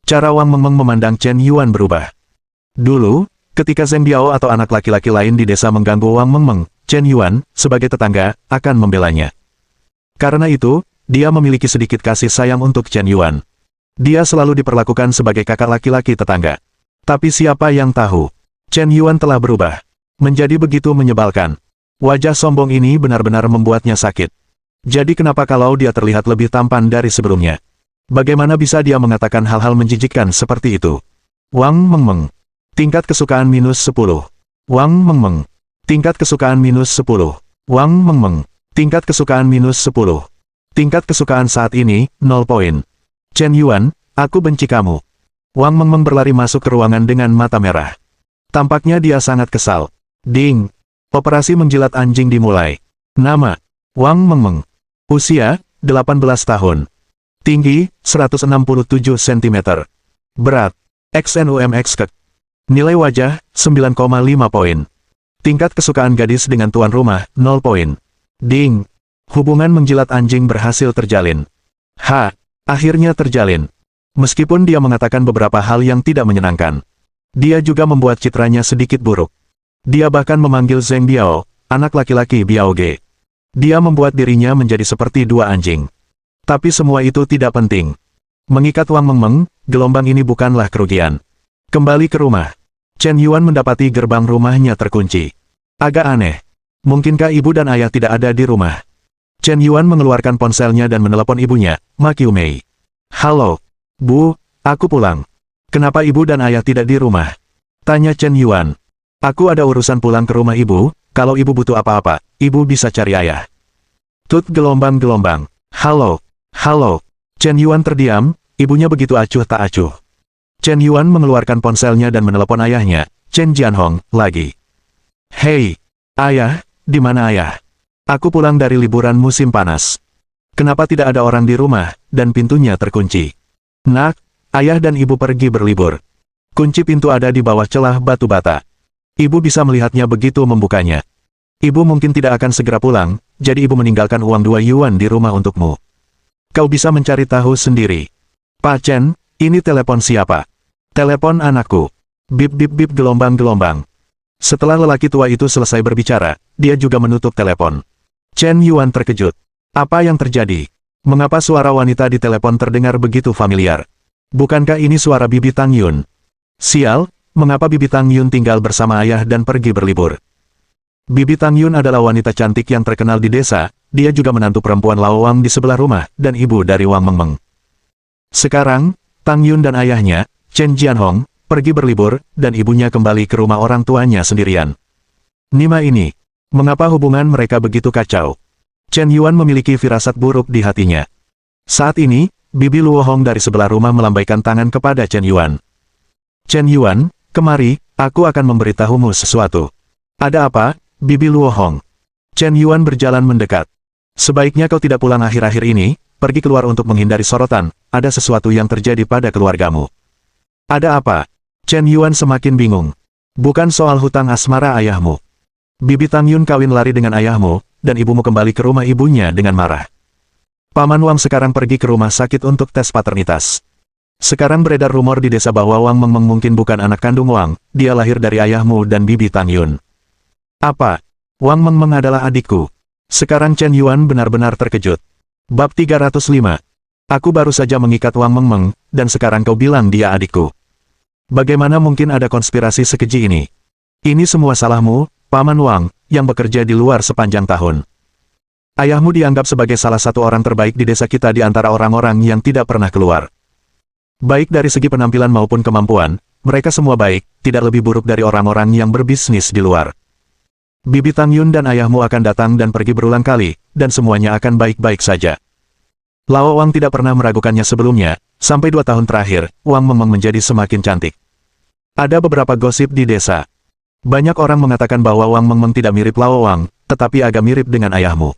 A: cara Wang Mengmeng memandang Chen Yuan berubah. Dulu, ketika Zheng Biao atau anak laki-laki lain di desa mengganggu Wang Mengmeng, Chen Yuan, sebagai tetangga, akan membelanya. Karena itu, dia memiliki sedikit kasih sayang untuk Chen Yuan. Dia selalu diperlakukan sebagai kakak laki-laki tetangga. Tapi siapa yang tahu, Chen Yuan telah berubah. Menjadi begitu menyebalkan. Wajah sombong ini benar-benar membuatnya sakit. Jadi kenapa kalau dia terlihat lebih tampan dari sebelumnya? Bagaimana bisa dia mengatakan hal-hal menjijikkan seperti itu? Wang Mengmeng. Tingkat kesukaan minus 10. Wang Mengmeng. Tingkat kesukaan minus 10. Wang Mengmeng. Tingkat kesukaan minus 10. Tingkat kesukaan saat ini, 0 poin. Chen Yuan, aku benci kamu. Wang Mengmeng berlari masuk ke ruangan dengan mata merah. Tampaknya dia sangat kesal. Ding. Operasi menjilat anjing dimulai. Nama, Wang Mengmeng. Usia, 18 tahun. Tinggi, 167 cm. Berat, XNUMX. Nilai wajah, 9,5 poin. Tingkat kesukaan gadis dengan tuan rumah, 0 poin. Ding. Hubungan menjilat anjing berhasil terjalin. Akhirnya terjalin. Meskipun dia mengatakan beberapa hal yang tidak menyenangkan. Dia juga membuat citranya sedikit buruk. Dia bahkan memanggil Zheng Biao, anak laki-laki Biao Ge. Dia membuat dirinya menjadi seperti dua anjing. Tapi semua itu tidak penting. Mengikat Wang Mengmeng, gelombang ini bukanlah kerugian. Kembali ke rumah. Chen Yuan mendapati gerbang rumahnya terkunci. Agak aneh. Mungkinkah ibu dan ayah tidak ada di rumah? Chen Yuan mengeluarkan ponselnya dan menelepon ibunya, Ma Qiumei. Halo, Bu, aku pulang. Kenapa ibu dan ayah tidak di rumah? Tanya Chen Yuan. Aku ada urusan pulang ke rumah ibu, kalau ibu butuh apa-apa, ibu bisa cari ayah. Tut gelombang-gelombang. Halo. Chen Yuan terdiam, ibunya begitu acuh tak acuh. Chen Yuan mengeluarkan ponselnya dan menelepon ayahnya, Chen Jianhong, lagi. Hei, ayah, di mana ayah? Aku pulang dari liburan musim panas. Kenapa tidak ada orang di rumah, dan pintunya terkunci? Nak, ayah dan ibu pergi berlibur. Kunci pintu ada di bawah celah batu bata. Ibu bisa melihatnya begitu membukanya. Ibu mungkin tidak akan segera pulang, jadi ibu meninggalkan uang 2 yuan di rumah untukmu. Kau bisa mencari tahu sendiri. Pak Chen, ini telepon siapa? Telepon anakku. Bip bip bip gelombang-gelombang. Setelah lelaki tua itu selesai berbicara, dia juga menutup telepon. Chen Yuan terkejut. Apa yang terjadi? Mengapa suara wanita di telepon terdengar begitu familiar? Bukankah ini suara Bibi Tang Yun? Sial, mengapa Bibi Tang Yun tinggal bersama ayah dan pergi berlibur? Bibi Tang Yun adalah wanita cantik yang terkenal di desa, dia juga menantu perempuan Lao Wang di sebelah rumah, dan ibu dari Wang Mengmeng. Sekarang, Tang Yun dan ayahnya, Chen Jianhong, pergi berlibur, dan ibunya kembali ke rumah orang tuanya sendirian. Nima ini. Mengapa hubungan mereka begitu kacau? Chen Yuan memiliki firasat buruk di hatinya. Saat ini, Bibi Luo Hong dari sebelah rumah melambaikan tangan kepada Chen Yuan. Chen Yuan, kemari, aku akan memberitahumu sesuatu. Ada apa, Bibi Luo Hong? Chen Yuan berjalan mendekat. Sebaiknya kau tidak pulang akhir-akhir ini, pergi keluar untuk menghindari sorotan, ada sesuatu yang terjadi pada keluargamu. Ada apa? Chen Yuan semakin bingung. Bukan soal hutang asmara ayahmu. Bibi Tang Yun kawin lari dengan ayahmu, dan ibumu kembali ke rumah ibunya dengan marah. Paman Wang sekarang pergi ke rumah sakit untuk tes paternitas. Sekarang beredar rumor di desa bahwa Wang Mengmeng mungkin bukan anak kandung Wang, dia lahir dari ayahmu dan Bibi Tang Yun. Apa? Wang Mengmeng adalah adikku. Sekarang Chen Yuan benar-benar terkejut. Bab 305. Aku baru saja mengikat Wang Mengmeng, dan sekarang kau bilang dia adikku. Bagaimana mungkin ada konspirasi sekeji ini? Ini semua salahmu, Paman Wang, yang bekerja di luar sepanjang tahun. Ayahmu dianggap sebagai salah satu orang terbaik di desa kita di antara orang-orang yang tidak pernah keluar. Baik dari segi penampilan maupun kemampuan, mereka semua baik, tidak lebih buruk dari orang-orang yang berbisnis di luar. Bibi Tang Yun dan ayahmu akan datang dan pergi berulang kali, dan semuanya akan baik-baik saja. Lao Wang tidak pernah meragukannya sebelumnya, sampai 2 tahun terakhir, Wang Mengmeng menjadi semakin cantik. Ada beberapa gosip di desa. Banyak orang mengatakan bahwa Wang Mengmeng tidak mirip Lao Wang, tetapi agak mirip dengan ayahmu.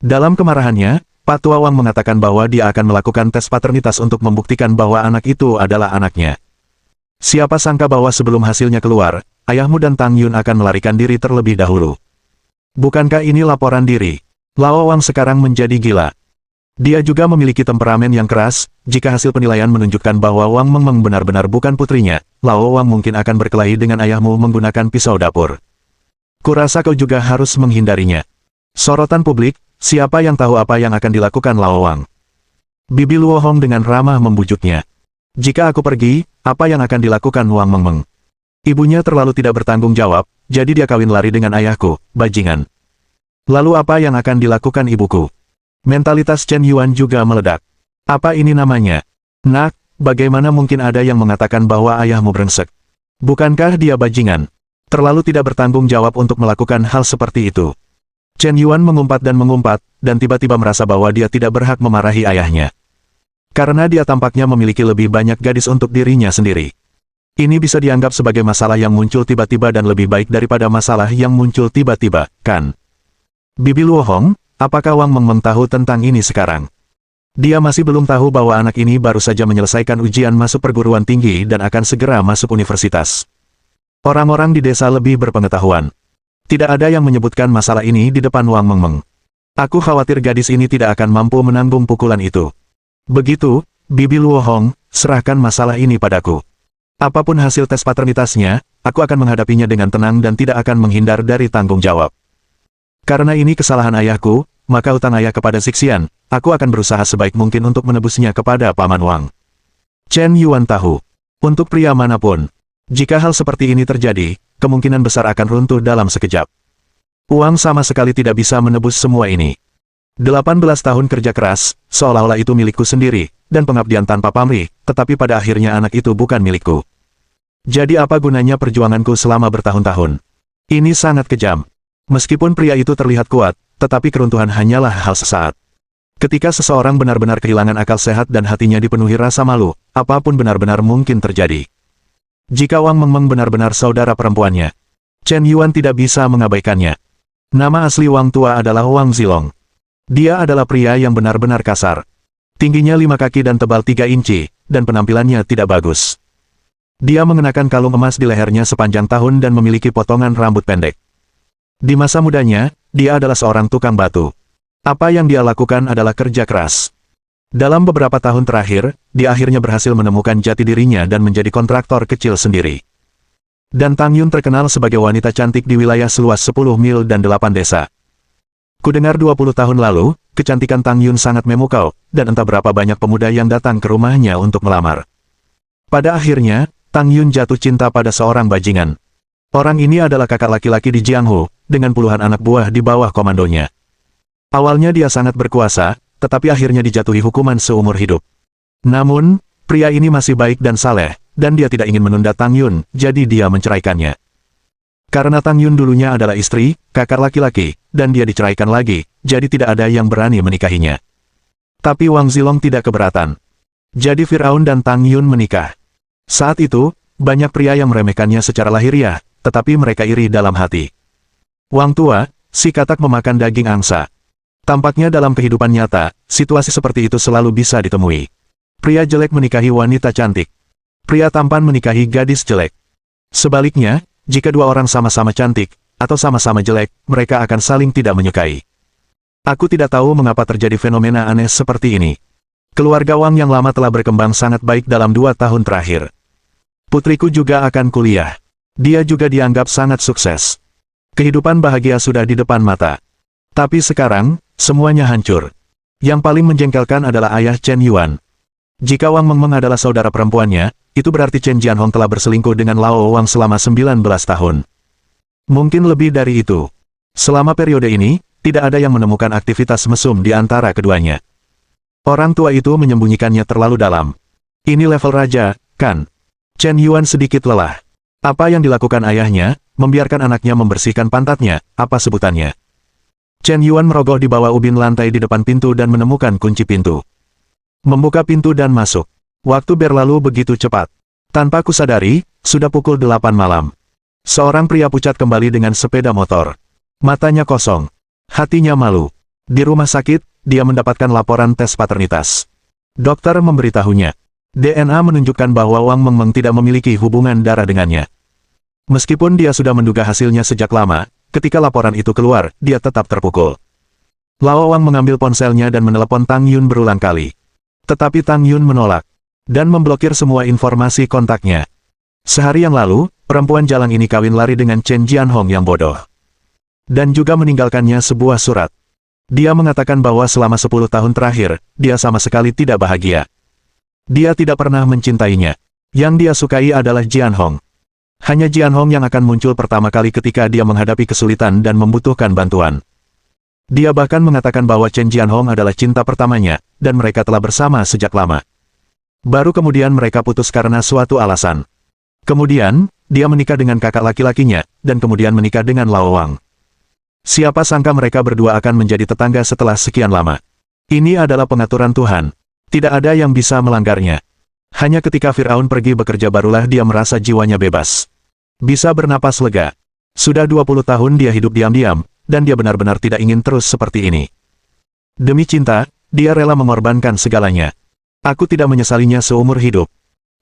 A: Dalam kemarahannya, Pak Tua Wang mengatakan bahwa dia akan melakukan tes paternitas untuk membuktikan bahwa anak itu adalah anaknya. Siapa sangka bahwa sebelum hasilnya keluar, ayahmu dan Tang Yun akan melarikan diri terlebih dahulu. Bukankah ini laporan diri? Lao Wang sekarang menjadi gila. Dia juga memiliki temperamen yang keras, jika hasil penilaian menunjukkan bahwa Wang Mengmeng benar-benar bukan putrinya, Lao Wang mungkin akan berkelahi dengan ayahmu menggunakan pisau dapur. Kurasa kau juga harus menghindarinya. Sorotan publik, siapa yang tahu apa yang akan dilakukan Lao Wang? Bibi Luo Hong dengan ramah membujuknya. Jika aku pergi, apa yang akan dilakukan Wang Mengmeng? Ibunya terlalu tidak bertanggung jawab, jadi dia kawin lari dengan ayahku, bajingan. Lalu apa yang akan dilakukan ibuku? Mentalitas Chen Yuan juga meledak. Apa ini namanya? Nak, bagaimana mungkin ada yang mengatakan bahwa ayahmu brengsek? Bukankah dia bajingan? Terlalu tidak bertanggung jawab untuk melakukan hal seperti itu. Chen Yuan mengumpat, dan tiba-tiba merasa bahwa dia tidak berhak memarahi ayahnya. Karena dia tampaknya memiliki lebih banyak gadis untuk dirinya sendiri. Ini bisa dianggap sebagai masalah yang muncul tiba-tiba dan lebih baik daripada masalah yang muncul tiba-tiba, kan? Bibi Luo Hong, apakah Wang Mengmeng tahu tentang ini sekarang? Dia masih belum tahu bahwa anak ini baru saja menyelesaikan ujian masuk perguruan tinggi dan akan segera masuk universitas. Orang-orang di desa lebih berpengetahuan. Tidak ada yang menyebutkan masalah ini di depan Wang Mengmeng. Aku khawatir gadis ini tidak akan mampu menanggung pukulan itu. Begitu, Bibi Luo Hong, serahkan masalah ini padaku. Apapun hasil tes paternitasnya, aku akan menghadapinya dengan tenang dan tidak akan menghindar dari tanggung jawab. Karena ini kesalahan ayahku, maka utang ayah kepada Sixian, aku akan berusaha sebaik mungkin untuk menebusnya kepada Paman Wang. Chen Yuan tahu. Untuk pria manapun, jika hal seperti ini terjadi, kemungkinan besar akan runtuh dalam sekejap. Uang sama sekali tidak bisa menebus semua ini. 18 tahun kerja keras, seolah-olah itu milikku sendiri, dan pengabdian tanpa pamrih, tetapi pada akhirnya anak itu bukan milikku. Jadi apa gunanya perjuanganku selama bertahun-tahun? Ini sangat kejam. Meskipun pria itu terlihat kuat, tetapi keruntuhan hanyalah hal sesaat. Ketika seseorang benar-benar kehilangan akal sehat dan hatinya dipenuhi rasa malu, apapun benar-benar mungkin terjadi. Jika Wang Mengmeng benar-benar saudara perempuannya, Chen Yuan tidak bisa mengabaikannya. Nama asli Wang tua adalah Wang Zilong. Dia adalah pria yang benar-benar kasar. Tingginya 5 kaki dan tebal 3 inci, dan penampilannya tidak bagus. Dia mengenakan kalung emas di lehernya sepanjang tahun dan memiliki potongan rambut pendek. Di masa mudanya, dia adalah seorang tukang batu. Apa yang dia lakukan adalah kerja keras. Dalam beberapa tahun terakhir, dia akhirnya berhasil menemukan jati dirinya dan menjadi kontraktor kecil sendiri. Dan Tang Yun terkenal sebagai wanita cantik di wilayah seluas 10 mil dan 8 desa. Kudengar 20 tahun lalu, kecantikan Tang Yun sangat memukau, dan entah berapa banyak pemuda yang datang ke rumahnya untuk melamar. Pada akhirnya, Tang Yun jatuh cinta pada seorang bajingan. Orang ini adalah kakak laki-laki di Jianghu, dengan puluhan anak buah di bawah komandonya. Awalnya dia sangat berkuasa, tetapi akhirnya dijatuhi hukuman seumur hidup. Namun, pria ini masih baik dan saleh, dan dia tidak ingin menunda Tang Yun, jadi dia menceraikannya. Karena Tang Yun dulunya adalah istri, kakak laki-laki, dan dia diceraikan lagi, jadi tidak ada yang berani menikahinya. Tapi Wang Zilong tidak keberatan. Jadi Firaun dan Tang Yun menikah. Saat itu, banyak pria yang meremehkannya secara lahiriah, tetapi mereka iri dalam hati. Wang tua, si katak memakan daging angsa. Tampaknya dalam kehidupan nyata, situasi seperti itu selalu bisa ditemui. Pria jelek menikahi wanita cantik. Pria tampan menikahi gadis jelek. Sebaliknya, jika dua orang sama-sama cantik, atau sama-sama jelek, mereka akan saling tidak menyukai. Aku tidak tahu mengapa terjadi fenomena aneh seperti ini. Keluarga Wang yang lama telah berkembang sangat baik dalam 2 tahun terakhir. Putriku juga akan kuliah. Dia juga dianggap sangat sukses. Kehidupan bahagia sudah di depan mata. Tapi sekarang, semuanya hancur. Yang paling menjengkelkan adalah ayah Chen Yuan. Jika Wang Mengmeng adalah saudara perempuannya, itu berarti Chen Jianhong telah berselingkuh dengan Lao Wang selama 19 tahun. Mungkin lebih dari itu. Selama periode ini, tidak ada yang menemukan aktivitas mesum di antara keduanya. Orang tua itu menyembunyikannya terlalu dalam. Ini level raja, kan? Chen Yuan sedikit lelah. Apa yang dilakukan ayahnya, membiarkan anaknya membersihkan pantatnya, apa sebutannya? Chen Yuan merogoh di bawah ubin lantai di depan pintu dan menemukan kunci pintu. Membuka pintu dan masuk. Waktu berlalu begitu cepat. Tanpa kusadari, sudah pukul 8 malam. Seorang pria pucat kembali dengan sepeda motor. Matanya kosong. Hatinya malu. Di rumah sakit, dia mendapatkan laporan tes paternitas. Dokter memberitahunya. DNA menunjukkan bahwa Wang Mengmeng tidak memiliki hubungan darah dengannya. Meskipun dia sudah menduga hasilnya sejak lama, ketika laporan itu keluar, dia tetap terpukul. Lao Wang mengambil ponselnya dan menelepon Tang Yun berulang kali. Tetapi Tang Yun menolak, dan memblokir semua informasi kontaknya. Sehari yang lalu, perempuan jalang ini kawin lari dengan Chen Jianhong yang bodoh. Dan juga meninggalkannya sebuah surat. Dia mengatakan bahwa selama 10 tahun terakhir, dia sama sekali tidak bahagia. Dia tidak pernah mencintainya. Yang dia sukai adalah Jianhong. Hanya Jianhong yang akan muncul pertama kali ketika dia menghadapi kesulitan dan membutuhkan bantuan. Dia bahkan mengatakan bahwa Chen Jianhong adalah cinta pertamanya, dan mereka telah bersama sejak lama. Baru kemudian mereka putus karena suatu alasan. Kemudian, dia menikah dengan kakak laki-lakinya, dan kemudian menikah dengan Lao Wang. Siapa sangka mereka berdua akan menjadi tetangga setelah sekian lama. Ini adalah pengaturan Tuhan. Tidak ada yang bisa melanggarnya. Hanya ketika Firaun pergi bekerja barulah dia merasa jiwanya bebas. Bisa bernapas lega. Sudah 20 tahun dia hidup diam-diam, dan dia benar-benar tidak ingin terus seperti ini. Demi cinta, dia rela mengorbankan segalanya. Aku tidak menyesalinya seumur hidup.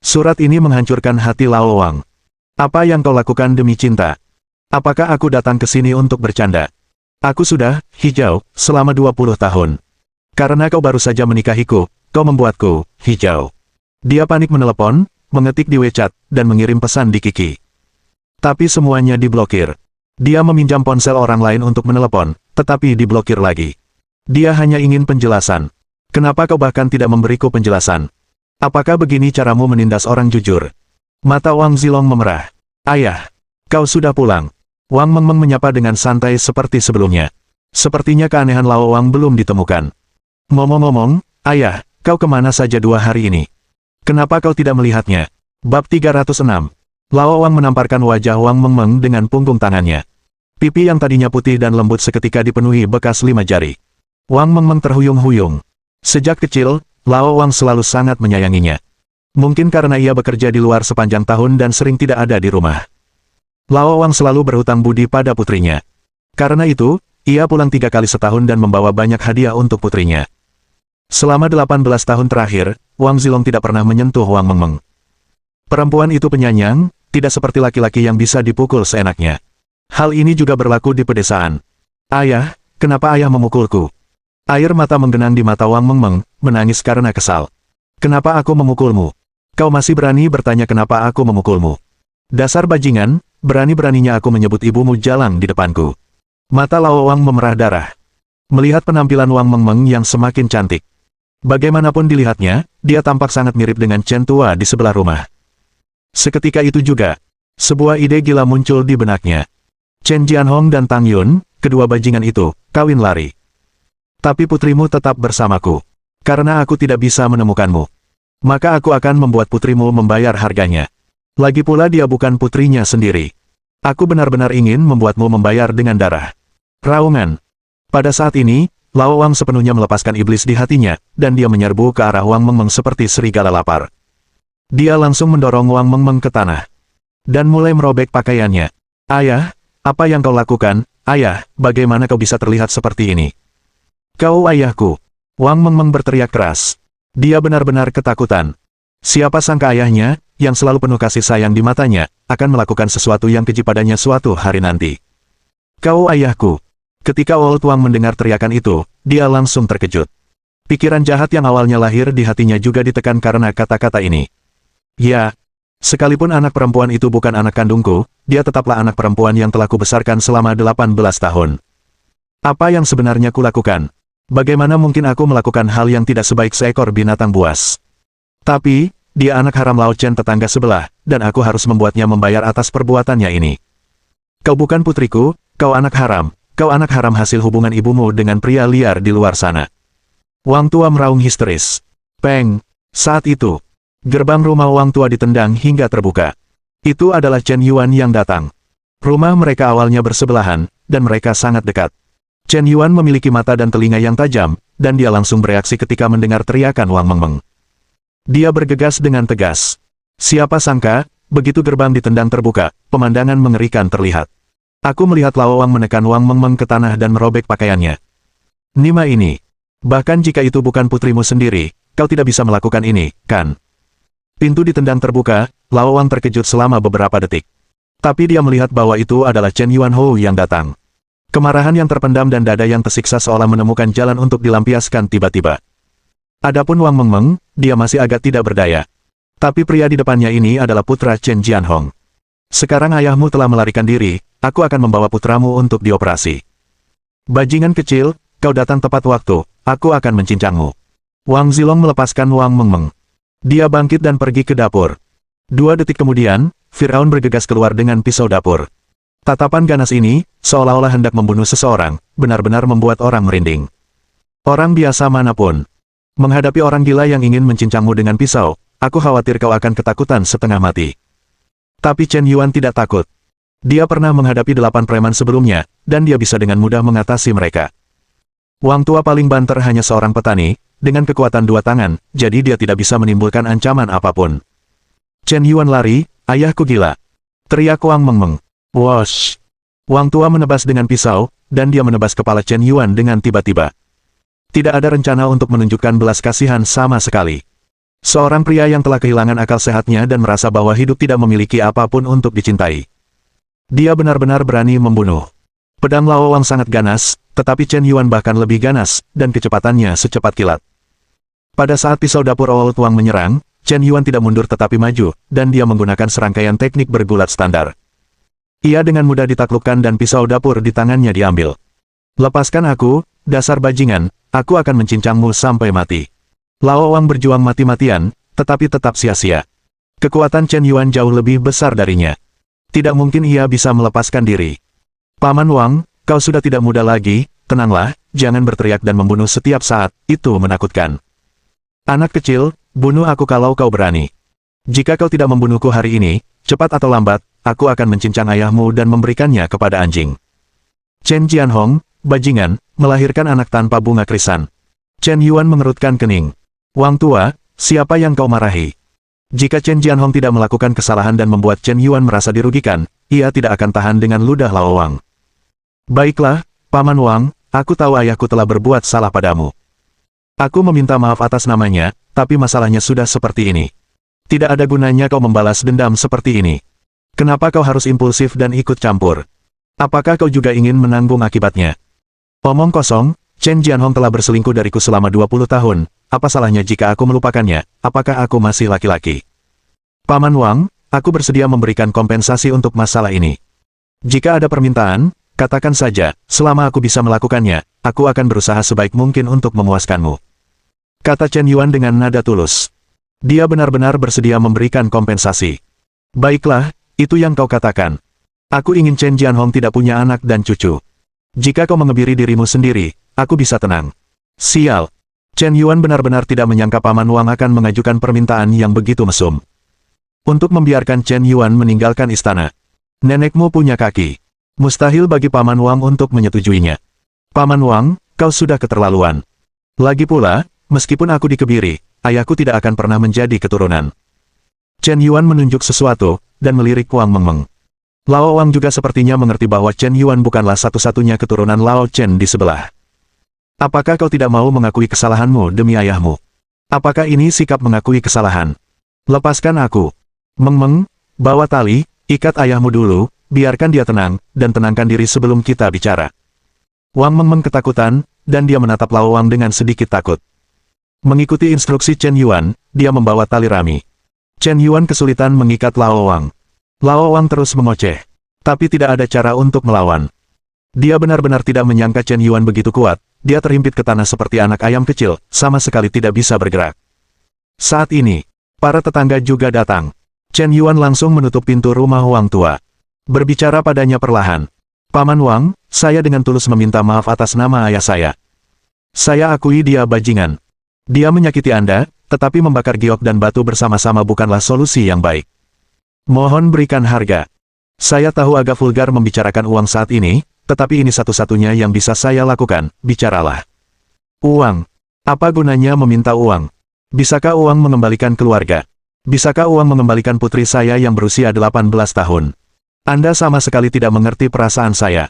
A: Surat ini menghancurkan hati Lao Wang. Apa yang kau lakukan demi cinta? Apakah aku datang ke sini untuk bercanda? Aku sudah hijau selama 20 tahun. Karena kau baru saja menikahiku, kau membuatku hijau. Dia panik menelepon, mengetik di WeChat, dan mengirim pesan di Kiki. Tapi semuanya diblokir. Dia meminjam ponsel orang lain untuk menelepon, tetapi diblokir lagi. Dia hanya ingin penjelasan. Kenapa kau bahkan tidak memberiku penjelasan? Apakah begini caramu menindas orang jujur? Mata Wang Zilong memerah. Ayah, kau sudah pulang. Wang Mengmeng menyapa dengan santai seperti sebelumnya. Sepertinya keanehan Lao Wang belum ditemukan. Ngomong-ngomong, ayah, kau kemana saja 2 hari ini? Kenapa kau tidak melihatnya? Bab 306. Lao Wang menamparkan wajah Wang Mengmeng dengan punggung tangannya. Pipi yang tadinya putih dan lembut seketika dipenuhi bekas 5 jari. Wang Mengmeng terhuyung-huyung. Sejak kecil, Lao Wang selalu sangat menyayanginya. Mungkin karena ia bekerja di luar sepanjang tahun dan sering tidak ada di rumah. Lao Wang selalu berhutang budi pada putrinya. Karena itu, ia pulang 3 kali setahun dan membawa banyak hadiah untuk putrinya. Selama 18 tahun terakhir, Wang Zilong tidak pernah menyentuh Wang Mengmeng. Perempuan itu penyayang, tidak seperti laki-laki yang bisa dipukul seenaknya. Hal ini juga berlaku di pedesaan. Ayah, kenapa ayah memukulku? Air mata menggenang di mata Wang Mengmeng, menangis karena kesal. Kenapa aku memukulmu? Kau masih berani bertanya kenapa aku memukulmu? Dasar bajingan, berani-beraninya aku menyebut ibumu jalang di depanku. Mata Lao Wang memerah darah. Melihat penampilan Wang Mengmeng yang semakin cantik. Bagaimanapun dilihatnya, dia tampak sangat mirip dengan Chen tua di sebelah rumah. Seketika itu juga, sebuah ide gila muncul di benaknya. Chen Jianhong dan Tang Yun, kedua bajingan itu, kawin lari. Tapi putrimu tetap bersamaku. Karena aku tidak bisa menemukanmu. Maka aku akan membuat putrimu membayar harganya. Lagi pula dia bukan putrinya sendiri. Aku benar-benar ingin membuatmu membayar dengan darah. Raungan. Pada saat ini, Lao Wang sepenuhnya melepaskan iblis di hatinya, dan dia menyerbu ke arah Wang Mengmeng seperti serigala lapar. Dia langsung mendorong Wang Mengmeng ke tanah. Dan mulai merobek pakaiannya. Ayah, apa yang kau lakukan? Ayah, bagaimana kau bisa terlihat seperti ini? Kau ayahku. Wang Mengmeng berteriak keras. Dia benar-benar ketakutan. Siapa sangka ayahnya, yang selalu penuh kasih sayang di matanya, akan melakukan sesuatu yang keji padanya suatu hari nanti. Kau ayahku. Ketika Old Wang mendengar teriakan itu, dia langsung terkejut. Pikiran jahat yang awalnya lahir di hatinya juga ditekan karena kata-kata ini. Ya, sekalipun anak perempuan itu bukan anak kandungku, dia tetaplah anak perempuan yang telah kubesarkan selama 18 tahun. Apa yang sebenarnya kulakukan? Bagaimana mungkin aku melakukan hal yang tidak sebaik seekor binatang buas? Tapi, dia anak haram Lao Chen tetangga sebelah, dan aku harus membuatnya membayar atas perbuatannya ini. Kau bukan putriku, kau anak haram hasil hubungan ibumu dengan pria liar di luar sana. Wang tua meraung histeris. Peng! Saat itu, gerbang rumah Wang tua ditendang hingga terbuka. Itu adalah Chen Yuan yang datang. Rumah mereka awalnya bersebelahan, dan mereka sangat dekat. Chen Yuan memiliki mata dan telinga yang tajam, dan dia langsung bereaksi ketika mendengar teriakan Wang Mengmeng. Dia bergegas dengan tegas. Siapa sangka, begitu gerbang ditendang terbuka, pemandangan mengerikan terlihat. Aku melihat Lao Wang menekan Wang Mengmeng ke tanah dan merobek pakaiannya. Nima ini. Bahkan jika itu bukan putrimu sendiri, kau tidak bisa melakukan ini, kan? Pintu ditendang terbuka, Lao Wang terkejut selama beberapa detik. Tapi dia melihat bahwa itu adalah Chen Yuanhou yang datang. Kemarahan yang terpendam dan dada yang tersiksa seolah menemukan jalan untuk dilampiaskan tiba-tiba. Adapun Wang Mengmeng, dia masih agak tidak berdaya. Tapi pria di depannya ini adalah putra Chen Jianhong. Sekarang ayahmu telah melarikan diri, aku akan membawa putramu untuk dioperasi. Bajingan kecil, kau datang tepat waktu, aku akan mencincangmu. Wang Zilong melepaskan Wang Mengmeng. Dia bangkit dan pergi ke dapur. 2 detik kemudian, Firaun bergegas keluar dengan pisau dapur. Tatapan ganas ini, seolah-olah hendak membunuh seseorang, benar-benar membuat orang merinding. Orang biasa manapun. Menghadapi orang gila yang ingin mencincangmu dengan pisau, aku khawatir kau akan ketakutan setengah mati. Tapi Chen Yuan tidak takut. Dia pernah menghadapi 8 preman sebelumnya, dan dia bisa dengan mudah mengatasi mereka. Wang tua paling banter hanya seorang petani, dengan kekuatan 2 tangan, jadi dia tidak bisa menimbulkan ancaman apapun. Chen Yuan lari, ayahku gila. Teriak Wang Mengmeng. Wosh! Wang tua menebas dengan pisau, dan dia menebas kepala Chen Yuan dengan tiba-tiba. Tidak ada rencana untuk menunjukkan belas kasihan sama sekali. Seorang pria yang telah kehilangan akal sehatnya dan merasa bahwa hidup tidak memiliki apapun untuk dicintai. Dia benar-benar berani membunuh. Pedang Lao Wang sangat ganas, tetapi Chen Yuan bahkan lebih ganas, dan kecepatannya secepat kilat. Pada saat pisau dapur Old Wang menyerang, Chen Yuan tidak mundur tetapi maju, dan dia menggunakan serangkaian teknik bergulat standar. Ia dengan mudah ditaklukkan dan pisau dapur di tangannya diambil. Lepaskan aku, dasar bajingan, aku akan mencincangmu sampai mati. Lao Wang berjuang mati-matian, tetapi tetap sia-sia. Kekuatan Chen Yuan jauh lebih besar darinya. Tidak mungkin ia bisa melepaskan diri. Paman Wang, kau sudah tidak muda lagi, tenanglah, jangan berteriak dan membunuh setiap saat, itu menakutkan. Anak kecil, bunuh aku kalau kau berani. Jika kau tidak membunuhku hari ini, cepat atau lambat, aku akan mencincang ayahmu dan memberikannya kepada anjing. Chen Jianhong, bajingan, melahirkan anak tanpa bunga krisan. Chen Yuan mengerutkan kening. Wang tua, siapa yang kau marahi? Jika Chen Jianhong tidak melakukan kesalahan dan membuat Chen Yuan merasa dirugikan, ia tidak akan tahan dengan ludah Lao Wang. Baiklah, Paman Wang, aku tahu ayahku telah berbuat salah padamu. Aku meminta maaf atas namanya, tapi masalahnya sudah seperti ini. Tidak ada gunanya kau membalas dendam seperti ini. Kenapa kau harus impulsif dan ikut campur? Apakah kau juga ingin menanggung akibatnya? Omong kosong, Chen Jianhong telah berselingkuh dariku selama 20 tahun, apa salahnya jika aku melupakannya, apakah aku masih laki-laki? Paman Wang, aku bersedia memberikan kompensasi untuk masalah ini. Jika ada permintaan, katakan saja, selama aku bisa melakukannya, aku akan berusaha sebaik mungkin untuk memuaskanmu. Kata Chen Yuan dengan nada tulus. Dia benar-benar bersedia memberikan kompensasi. Baiklah, itu yang kau katakan. Aku ingin Chen Jianhong tidak punya anak dan cucu. Jika kau mengebiri dirimu sendiri, aku bisa tenang. Sial. Chen Yuan benar-benar tidak menyangka Paman Wang akan mengajukan permintaan yang begitu mesum. Untuk membiarkan Chen Yuan meninggalkan istana. Nenekmu punya kaki. Mustahil bagi Paman Wang untuk menyetujuinya. Paman Wang, kau sudah keterlaluan. Lagi pula, meskipun aku dikebiri, ayahku tidak akan pernah menjadi keturunan. Chen Yuan menunjuk sesuatu, dan melirik Wang Mengmeng. Lao Wang juga sepertinya mengerti bahwa Chen Yuan bukanlah satu-satunya keturunan Lao Chen di sebelah. Apakah kau tidak mau mengakui kesalahanmu demi ayahmu? Apakah ini sikap mengakui kesalahan? Lepaskan aku. Mengmeng, bawa tali, ikat ayahmu dulu, biarkan dia tenang, dan tenangkan diri sebelum kita bicara. Wang Mengmeng ketakutan, dan dia menatap Lao Wang dengan sedikit takut. Mengikuti instruksi Chen Yuan, dia membawa tali rami. Chen Yuan kesulitan mengikat Lao Wang. Lao Wang terus mengoceh. Tapi tidak ada cara untuk melawan. Dia benar-benar tidak menyangka Chen Yuan begitu kuat, dia terhimpit ke tanah seperti anak ayam kecil, sama sekali tidak bisa bergerak. Saat ini, para tetangga juga datang. Chen Yuan langsung menutup pintu rumah Wang tua. Berbicara padanya perlahan. Paman Wang, saya dengan tulus meminta maaf atas nama ayah saya. Saya akui dia bajingan. Dia menyakiti Anda, tetapi membakar giok dan batu bersama-sama bukanlah solusi yang baik. Mohon berikan harga. Saya tahu agak vulgar membicarakan uang saat ini, tetapi ini satu-satunya yang bisa saya lakukan, bicaralah. Uang. Apa gunanya meminta uang? Bisakah uang mengembalikan keluarga? Bisakah uang mengembalikan putri saya yang berusia 18 tahun? Anda sama sekali tidak mengerti perasaan saya.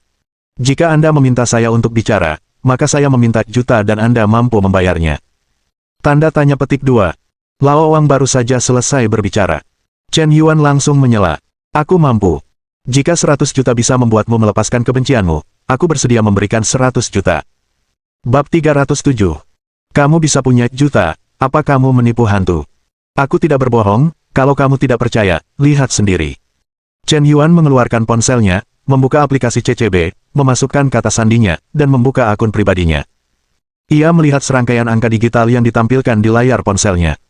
A: Jika Anda meminta saya untuk bicara, maka saya meminta juta dan Anda mampu membayarnya. Tanda tanya petik 2. Lao Wang baru saja selesai berbicara. Chen Yuan langsung menyela. Aku mampu. Jika 100 juta bisa membuatmu melepaskan kebencianmu, aku bersedia memberikan 100 juta. Bab 307. Kamu bisa punya juta, apa kamu menipu hantu? Aku tidak berbohong, kalau kamu tidak percaya, lihat sendiri. Chen Yuan mengeluarkan ponselnya, membuka aplikasi CCB, memasukkan kata sandinya, dan membuka akun pribadinya. Ia melihat serangkaian angka digital yang ditampilkan di layar ponselnya.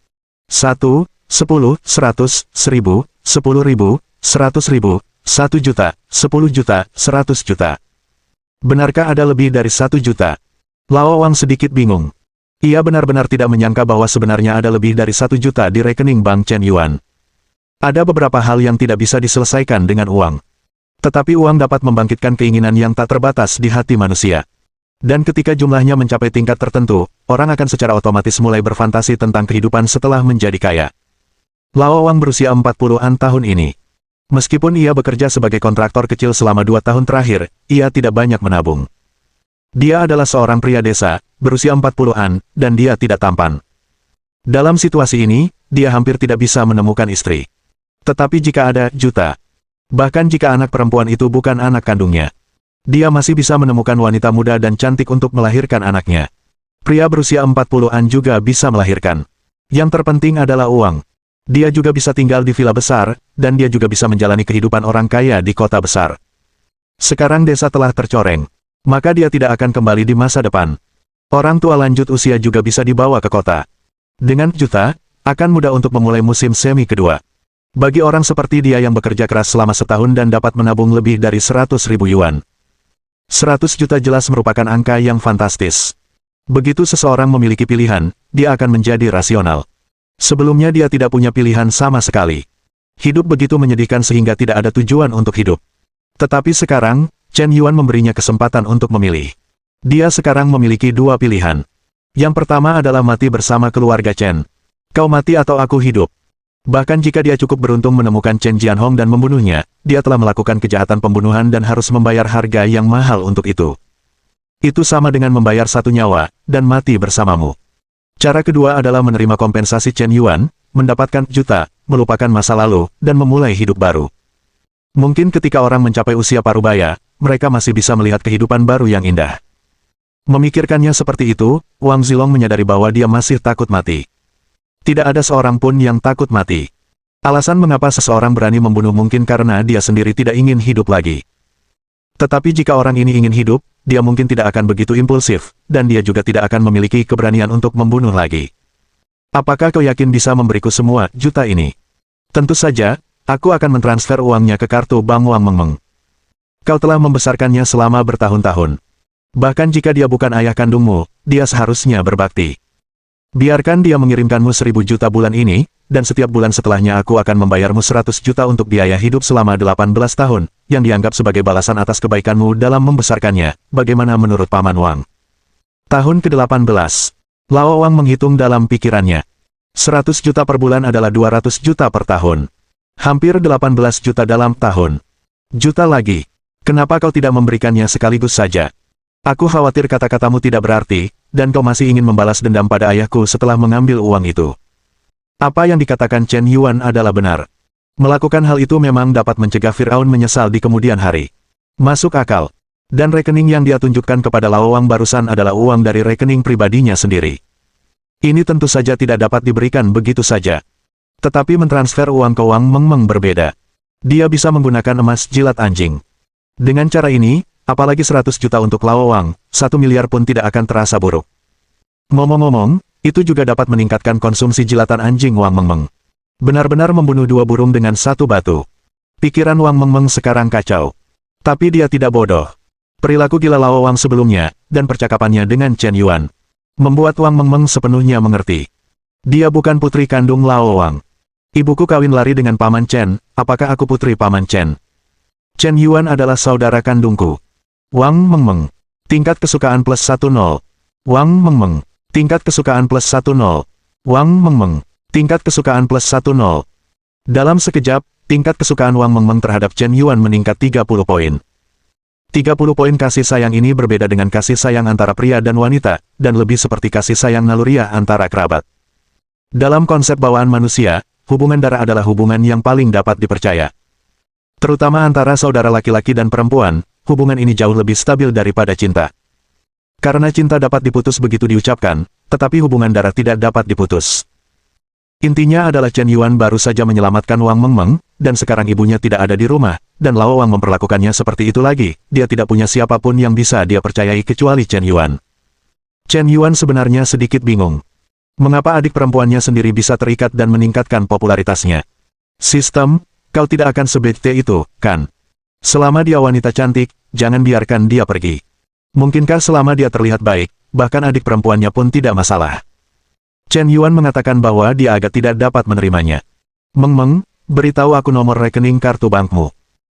A: 1, 10, 100, 1000, 10.000, 100.000, 1 juta, 10 juta, 100 juta. Benarkah ada lebih dari 1 juta? Lao Wang sedikit bingung. Ia benar-benar tidak menyangka bahwa sebenarnya ada lebih dari 1 juta di rekening Bank Chen Yuan. Ada beberapa hal yang tidak bisa diselesaikan dengan uang. Tetapi uang dapat membangkitkan keinginan yang tak terbatas di hati manusia. Dan ketika jumlahnya mencapai tingkat tertentu, orang akan secara otomatis mulai berfantasi tentang kehidupan setelah menjadi kaya. Lao Wang berusia 40-an tahun ini. Meskipun ia bekerja sebagai kontraktor kecil selama 2 tahun terakhir, ia tidak banyak menabung. Dia adalah seorang pria desa, berusia 40-an, dan dia tidak tampan. Dalam situasi ini, dia hampir tidak bisa menemukan istri. Tetapi jika ada juta, bahkan jika anak perempuan itu bukan anak kandungnya, dia masih bisa menemukan wanita muda dan cantik untuk melahirkan anaknya. Pria berusia 40-an juga bisa melahirkan. Yang terpenting adalah uang. Dia juga bisa tinggal di villa besar, dan dia juga bisa menjalani kehidupan orang kaya di kota besar. Sekarang desa telah tercoreng, maka dia tidak akan kembali di masa depan. Orang tua lanjut usia juga bisa dibawa ke kota. Dengan juta, akan mudah untuk memulai musim semi kedua. Bagi orang seperti dia yang bekerja keras selama setahun dan dapat menabung lebih dari 100.000 yuan. 100 juta jelas merupakan angka yang fantastis. Begitu seseorang memiliki pilihan, dia akan menjadi rasional. Sebelumnya dia tidak punya pilihan sama sekali. Hidup begitu menyedihkan sehingga tidak ada tujuan untuk hidup. Tetapi sekarang, Chen Yuan memberinya kesempatan untuk memilih. Dia sekarang memiliki 2 pilihan. Yang pertama adalah mati bersama keluarga Chen. Kau mati atau aku hidup. Bahkan jika dia cukup beruntung menemukan Chen Jianhong dan membunuhnya, dia telah melakukan kejahatan pembunuhan dan harus membayar harga yang mahal untuk itu. Itu sama dengan membayar satu nyawa, dan mati bersamamu. Cara kedua adalah menerima kompensasi Chen Yuan, mendapatkan juta, melupakan masa lalu, dan memulai hidup baru. Mungkin ketika orang mencapai usia parubaya, mereka masih bisa melihat kehidupan baru yang indah. Memikirkannya seperti itu, Wang Zilong menyadari bahwa dia masih takut mati. Tidak ada seorang pun yang takut mati. Alasan mengapa seseorang berani membunuh mungkin karena dia sendiri tidak ingin hidup lagi. Tetapi jika orang ini ingin hidup, dia mungkin tidak akan begitu impulsif, dan dia juga tidak akan memiliki keberanian untuk membunuh lagi. Apakah kau yakin bisa memberiku semua juta ini? Tentu saja, aku akan mentransfer uangnya ke kartu bank Wang Mengmeng. Kau telah membesarkannya selama bertahun-tahun. Bahkan jika dia bukan ayah kandungmu, dia seharusnya berbakti. Biarkan dia mengirimkanmu 1.000 juta bulan ini, dan setiap bulan setelahnya aku akan membayarmu 100 juta untuk biaya hidup selama 18 tahun, yang dianggap sebagai balasan atas kebaikanmu dalam membesarkannya. Bagaimana menurut Paman Wang? Tahun ke-18. Lao Wang menghitung dalam pikirannya. 100 juta per bulan adalah 200 juta per tahun. Hampir 18 juta dalam tahun. Juta lagi. Kenapa kau tidak memberikannya sekaligus saja? Aku khawatir kata-katamu tidak berarti, dan kau masih ingin membalas dendam pada ayahku setelah mengambil uang itu. Apa yang dikatakan Chen Yuan adalah benar. Melakukan hal itu memang dapat mencegah Firaun menyesal di kemudian hari. Masuk akal. Dan rekening yang dia tunjukkan kepada Lao Wang barusan adalah uang dari rekening pribadinya sendiri. Ini tentu saja tidak dapat diberikan begitu saja. Tetapi mentransfer uang ke Wang Mengmeng berbeda. Dia bisa menggunakan emas jilat anjing. Dengan cara ini, apalagi 100 juta untuk Lao Wang, 1 miliar pun tidak akan terasa buruk. Ngomong-ngomong, itu juga dapat meningkatkan konsumsi jilatan anjing Wang Mengmeng. Benar-benar membunuh 2 burung dengan 1 batu. Pikiran Wang Mengmeng sekarang kacau. Tapi dia tidak bodoh. Perilaku gila Lao Wang sebelumnya, dan percakapannya dengan Chen Yuan, membuat Wang Mengmeng sepenuhnya mengerti. Dia bukan putri kandung Lao Wang. Ibuku kawin lari dengan Paman Chen, apakah aku putri Paman Chen? Chen Yuan adalah saudara kandungku. Wang Mengmeng. Tingkat kesukaan plus 10. Wang Mengmeng. Tingkat kesukaan plus 10. Wang Mengmeng. Tingkat kesukaan plus 10. Dalam sekejap, tingkat kesukaan Wang Mengmeng terhadap Chen Yuan meningkat 30 poin. 30 poin kasih sayang ini berbeda dengan kasih sayang antara pria dan wanita, dan lebih seperti kasih sayang naluriah antara kerabat. Dalam konsep bawaan manusia, hubungan darah adalah hubungan yang paling dapat dipercaya. Terutama antara saudara laki-laki dan perempuan, hubungan ini jauh lebih stabil daripada cinta. Karena cinta dapat diputus begitu diucapkan, tetapi hubungan darah tidak dapat diputus. Intinya adalah Chen Yuan baru saja menyelamatkan Wang Mengmeng, dan sekarang ibunya tidak ada di rumah, dan Lao Wang memperlakukannya seperti itu lagi, dia tidak punya siapapun yang bisa dia percayai kecuali Chen Yuan. Chen Yuan sebenarnya sedikit bingung. Mengapa adik perempuannya sendiri bisa terikat dan meningkatkan popularitasnya? Sistem, kau tidak akan sebete itu, kan? Selama dia wanita cantik, jangan biarkan dia pergi. Mungkinkah selama dia terlihat baik, bahkan adik perempuannya pun tidak masalah? Chen Yuan mengatakan bahwa dia agak tidak dapat menerimanya. Mengmeng, beritahu aku nomor rekening kartu bankmu.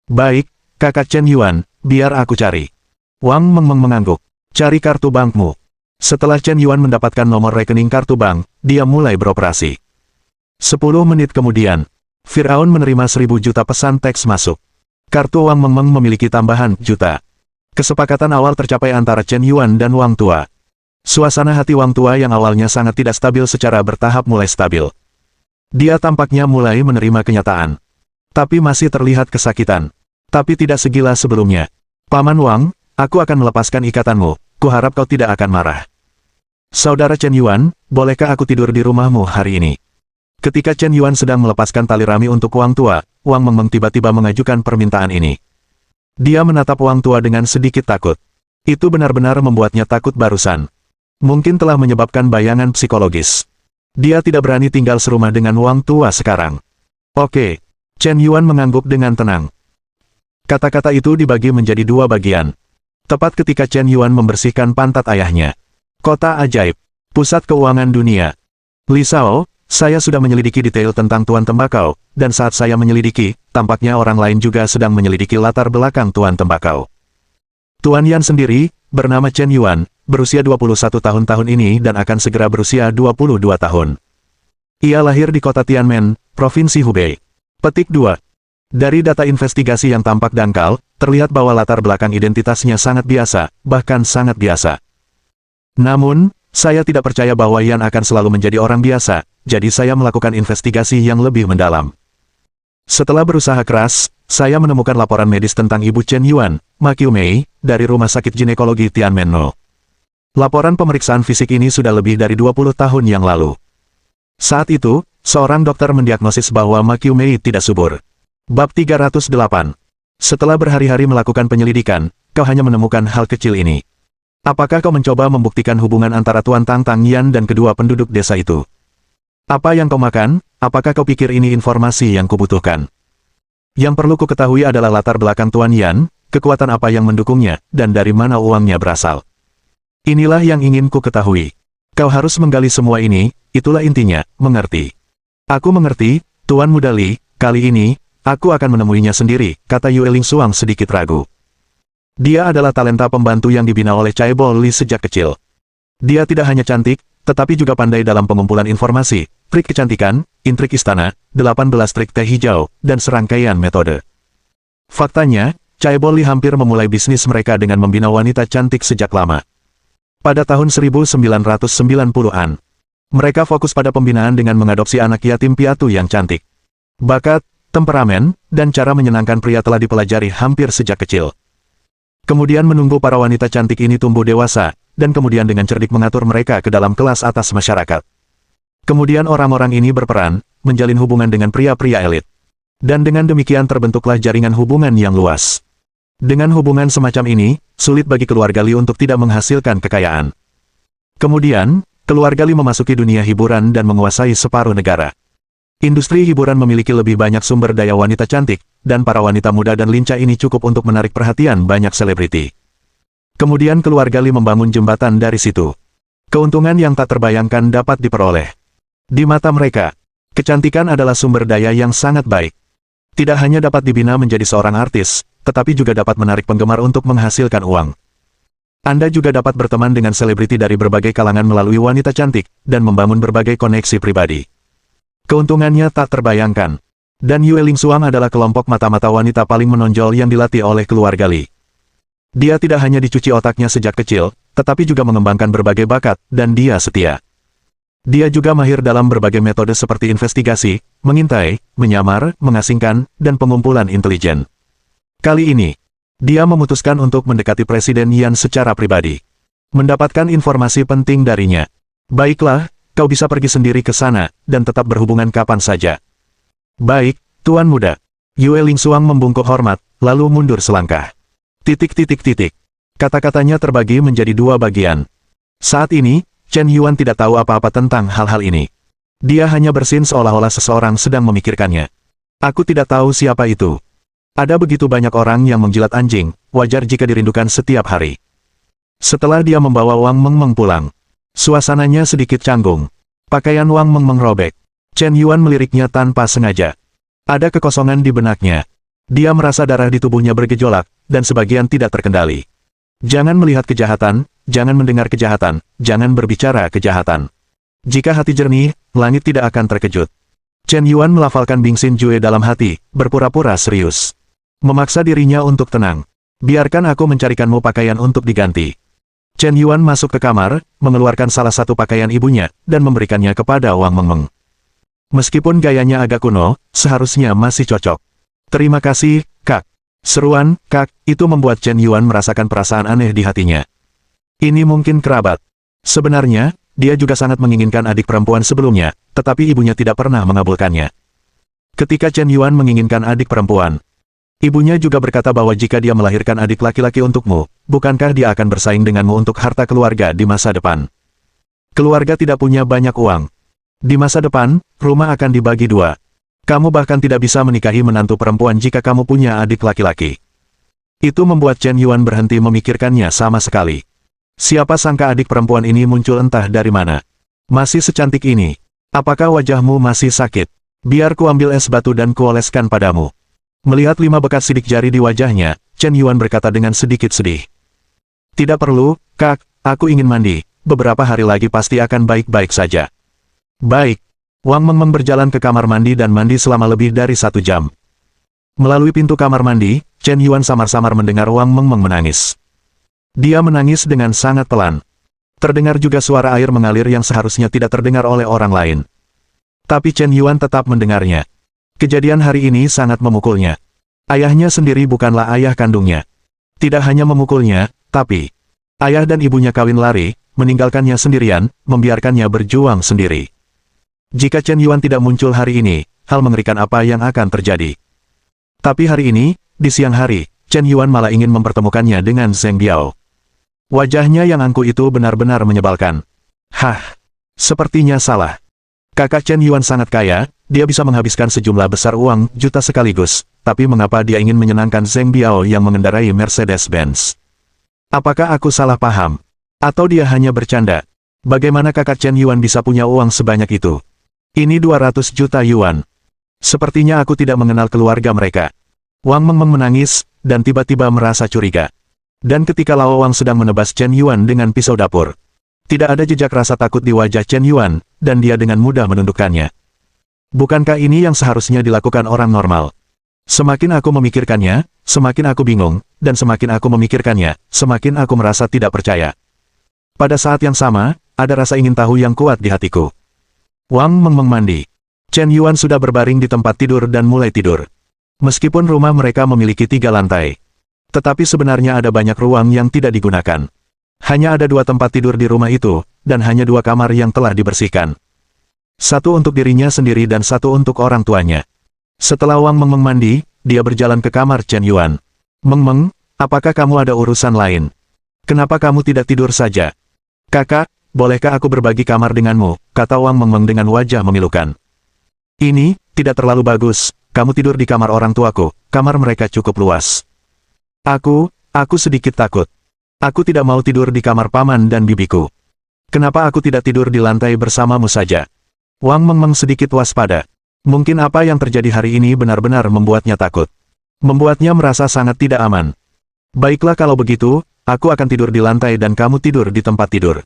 A: Baik, kakak Chen Yuan, biar aku cari. Wang Mengmeng mengangguk. Cari kartu bankmu. Setelah Chen Yuan mendapatkan nomor rekening kartu bank, dia mulai beroperasi. 10 menit kemudian, Firaun menerima 1.000 juta pesan teks masuk. Kartu Wang Mengmeng memiliki tambahan juta. Kesepakatan awal tercapai antara Chen Yuan dan Wang Tua. Suasana hati Wang Tua yang awalnya sangat tidak stabil secara bertahap mulai stabil. Dia tampaknya mulai menerima kenyataan. Tapi masih terlihat kesakitan. Tapi tidak segila sebelumnya. Paman Wang, aku akan melepaskan ikatanmu, kuharap kau tidak akan marah. Saudara Chen Yuan, bolehkah aku tidur di rumahmu hari ini? Ketika Chen Yuan sedang melepaskan tali rami untuk Wang Tua, Wang Mengmeng tiba-tiba mengajukan permintaan ini. Dia menatap Wang Tua dengan sedikit takut. Itu benar-benar membuatnya takut barusan. Mungkin telah menyebabkan bayangan psikologis. Dia tidak berani tinggal serumah dengan Wang Tua sekarang. Oke. Chen Yuan mengangguk dengan tenang. Kata-kata itu dibagi menjadi 2 bagian. Tepat ketika Chen Yuan membersihkan pantat ayahnya. Kota ajaib. Pusat keuangan dunia. Li Shao, saya sudah menyelidiki detail tentang Tuan Tembakau, dan saat saya menyelidiki, tampaknya orang lain juga sedang menyelidiki latar belakang Tuan Tembakau. Tuan Yan sendiri, bernama Chen Yuan, berusia 21 tahun ini dan akan segera berusia 22 tahun. Ia lahir di kota Tianmen, Provinsi Hubei. Petik 2. Dari data investigasi yang tampak dangkal, terlihat bahwa latar belakang identitasnya sangat biasa, bahkan sangat biasa. Namun, saya tidak percaya bahwa Yan akan selalu menjadi orang biasa, jadi saya melakukan investigasi yang lebih mendalam. Setelah berusaha keras, saya menemukan laporan medis tentang Ibu Chen Yuan, Ma Qiumei, dari Rumah Sakit Ginekologi Tianmenno. Laporan pemeriksaan fisik ini sudah lebih dari 20 tahun yang lalu. Saat itu, seorang dokter mendiagnosis bahwa Ma Qiumei tidak subur. Bab 308. Setelah berhari-hari melakukan penyelidikan, kau hanya menemukan hal kecil ini. Apakah kau mencoba membuktikan hubungan antara Tuan Tang Tang Yan dan kedua penduduk desa itu? Apa yang kau makan? Apakah kau pikir ini informasi yang kubutuhkan? Yang perlu ku ketahui adalah latar belakang Tuan Yan, kekuatan apa yang mendukungnya, dan dari mana uangnya berasal. Inilah yang ingin ku ketahui. Kau harus menggali semua ini, itulah intinya, mengerti. Aku mengerti, Tuan Muda Li, kali ini, aku akan menemuinya sendiri, kata Yue Lingsuang sedikit ragu. Dia adalah talenta pembantu yang dibina oleh Chaebol Li sejak kecil. Dia tidak hanya cantik, tetapi juga pandai dalam pengumpulan informasi, trik kecantikan, intrik istana, 18 trik teh hijau, dan serangkaian metode. Faktanya, Chaebol Li hampir memulai bisnis mereka dengan membina wanita cantik sejak lama. Pada tahun 1990-an, mereka fokus pada pembinaan dengan mengadopsi anak yatim piatu yang cantik. Bakat, temperamen, dan cara menyenangkan pria telah dipelajari hampir sejak kecil. Kemudian menunggu para wanita cantik ini tumbuh dewasa, dan kemudian dengan cerdik mengatur mereka ke dalam kelas atas masyarakat. Kemudian orang-orang ini berperan, menjalin hubungan dengan pria-pria elit. Dan dengan demikian terbentuklah jaringan hubungan yang luas. Dengan hubungan semacam ini, sulit bagi keluarga Li untuk tidak menghasilkan kekayaan. Kemudian, keluarga Li memasuki dunia hiburan dan menguasai separuh negara. Industri hiburan memiliki lebih banyak sumber daya wanita cantik, dan para wanita muda dan lincah ini cukup untuk menarik perhatian banyak selebriti. Kemudian keluarga Li membangun jembatan dari situ. Keuntungan yang tak terbayangkan dapat diperoleh. Di mata mereka, kecantikan adalah sumber daya yang sangat baik. Tidak hanya dapat dibina menjadi seorang artis, tetapi juga dapat menarik penggemar untuk menghasilkan uang. Anda juga dapat berteman dengan selebriti dari berbagai kalangan melalui wanita cantik, dan membangun berbagai koneksi pribadi. Keuntungannya tak terbayangkan. Dan Yue Lingsuang adalah kelompok mata-mata wanita paling menonjol yang dilatih oleh keluarga Li. Dia tidak hanya dicuci otaknya sejak kecil, tetapi juga mengembangkan berbagai bakat, dan dia setia. Dia juga mahir dalam berbagai metode seperti investigasi, mengintai, menyamar, mengasingkan, dan pengumpulan intelijen. Kali ini, dia memutuskan untuk mendekati Presiden Yan secara pribadi. Mendapatkan informasi penting darinya. Baiklah, kau bisa pergi sendiri ke sana, dan tetap berhubungan kapan saja. Baik, Tuan Muda. Yue Lingsuang membungkuk hormat, lalu mundur selangkah. Kata-katanya terbagi menjadi dua bagian. Saat ini, Chen Yuan tidak tahu apa-apa tentang hal-hal ini. Dia hanya bersin seolah-olah seseorang sedang memikirkannya. Aku tidak tahu siapa itu. Ada begitu banyak orang yang menjilat anjing, wajar jika dirindukan setiap hari. Setelah dia membawa Wang Mengmeng pulang, suasananya sedikit canggung. Pakaian Wang Mengmeng robek. Chen Yuan meliriknya tanpa sengaja. Ada kekosongan di benaknya. Dia merasa darah di tubuhnya bergejolak, dan sebagian tidak terkendali. Jangan melihat kejahatan, jangan mendengar kejahatan, jangan berbicara kejahatan. Jika hati jernih, langit tidak akan terkejut. Chen Yuan melafalkan Bingxin Jue dalam hati, berpura-pura serius. Memaksa dirinya untuk tenang. Biarkan aku mencarikanmu pakaian untuk diganti. Chen Yuan masuk ke kamar, mengeluarkan salah satu pakaian ibunya, dan memberikannya kepada Wang Mengmeng. Meskipun gayanya agak kuno, seharusnya masih cocok. Terima kasih, Kak. Seruan, Kak, itu membuat Chen Yuan merasakan perasaan aneh di hatinya. Ini mungkin kerabat. Sebenarnya, dia juga sangat menginginkan adik perempuan sebelumnya, tetapi ibunya tidak pernah mengabulkannya. Ketika Chen Yuan menginginkan adik perempuan, ibunya juga berkata bahwa jika dia melahirkan adik laki-laki untukmu, bukankah dia akan bersaing denganmu untuk harta keluarga di masa depan? Keluarga tidak punya banyak uang. Di masa depan, rumah akan dibagi dua. Kamu bahkan tidak bisa menikahi menantu perempuan jika kamu punya adik laki-laki. Itu membuat Chen Yuan berhenti memikirkannya sama sekali. Siapa sangka adik perempuan ini muncul entah dari mana. Masih secantik ini. Apakah wajahmu masih sakit? Biar ku ambil es batu dan kuoleskan padamu. Melihat 5 bekas sidik jari di wajahnya, Chen Yuan berkata dengan sedikit sedih. Tidak perlu, Kak, aku ingin mandi. Beberapa hari lagi pasti akan baik-baik saja. Baik. Wang Mengmeng berjalan ke kamar mandi dan mandi selama lebih dari 1 jam. Melalui pintu kamar mandi, Chen Yuan samar-samar mendengar Wang Mengmeng menangis. Dia menangis dengan sangat pelan. Terdengar juga suara air mengalir yang seharusnya tidak terdengar oleh orang lain. Tapi Chen Yuan tetap mendengarnya. Kejadian hari ini sangat memukulnya. Ayahnya sendiri bukanlah ayah kandungnya. Tidak hanya memukulnya, tapi ayah dan ibunya kawin lari, meninggalkannya sendirian, membiarkannya berjuang sendiri. Jika Chen Yuan tidak muncul hari ini, hal mengerikan apa yang akan terjadi? Tapi hari ini, di siang hari, Chen Yuan malah ingin mempertemukannya dengan Zheng Biao. Wajahnya yang angkuh itu benar-benar menyebalkan. Hah, sepertinya salah. Kakak Chen Yuan sangat kaya, dia bisa menghabiskan sejumlah besar uang juta sekaligus, tapi mengapa dia ingin menyenangkan Zheng Biao yang mengendarai Mercedes-Benz? Apakah aku salah paham? Atau dia hanya bercanda? Bagaimana kakak Chen Yuan bisa punya uang sebanyak itu? Ini 200 juta yuan. Sepertinya aku tidak mengenal keluarga mereka. Wang Mengmeng menangis, dan tiba-tiba merasa curiga. Dan ketika Lao Wang sedang menebas Chen Yuan dengan pisau dapur, tidak ada jejak rasa takut di wajah Chen Yuan, dan dia dengan mudah menundukkannya. Bukankah ini yang seharusnya dilakukan orang normal? Semakin aku memikirkannya, semakin aku bingung, dan semakin aku memikirkannya, semakin aku merasa tidak percaya. Pada saat yang sama, ada rasa ingin tahu yang kuat di hatiku. Wang Mengmeng mandi. Chen Yuan sudah berbaring di tempat tidur dan mulai tidur. Meskipun rumah mereka memiliki 3 lantai, tetapi sebenarnya ada banyak ruang yang tidak digunakan. Hanya ada 2 tempat tidur di rumah itu, dan hanya 2 kamar yang telah dibersihkan. 1 untuk dirinya sendiri dan 1 untuk orang tuanya. Setelah Wang Mengmeng mandi, dia berjalan ke kamar Chen Yuan. Mengmeng, apakah kamu ada urusan lain? Kenapa kamu tidak tidur saja? Kakak, bolehkah aku berbagi kamar denganmu? Kata Wang Mengmeng dengan wajah memilukan. Ini, tidak terlalu bagus, kamu tidur di kamar orang tuaku, kamar mereka cukup luas. Aku sedikit takut. Aku tidak mau tidur di kamar paman dan bibiku. Kenapa aku tidak tidur di lantai bersamamu saja? Wang Mengmeng sedikit waspada. Mungkin apa yang terjadi hari ini benar-benar membuatnya takut. Membuatnya merasa sangat tidak aman. Baiklah kalau begitu, aku akan tidur di lantai dan kamu tidur di tempat tidur.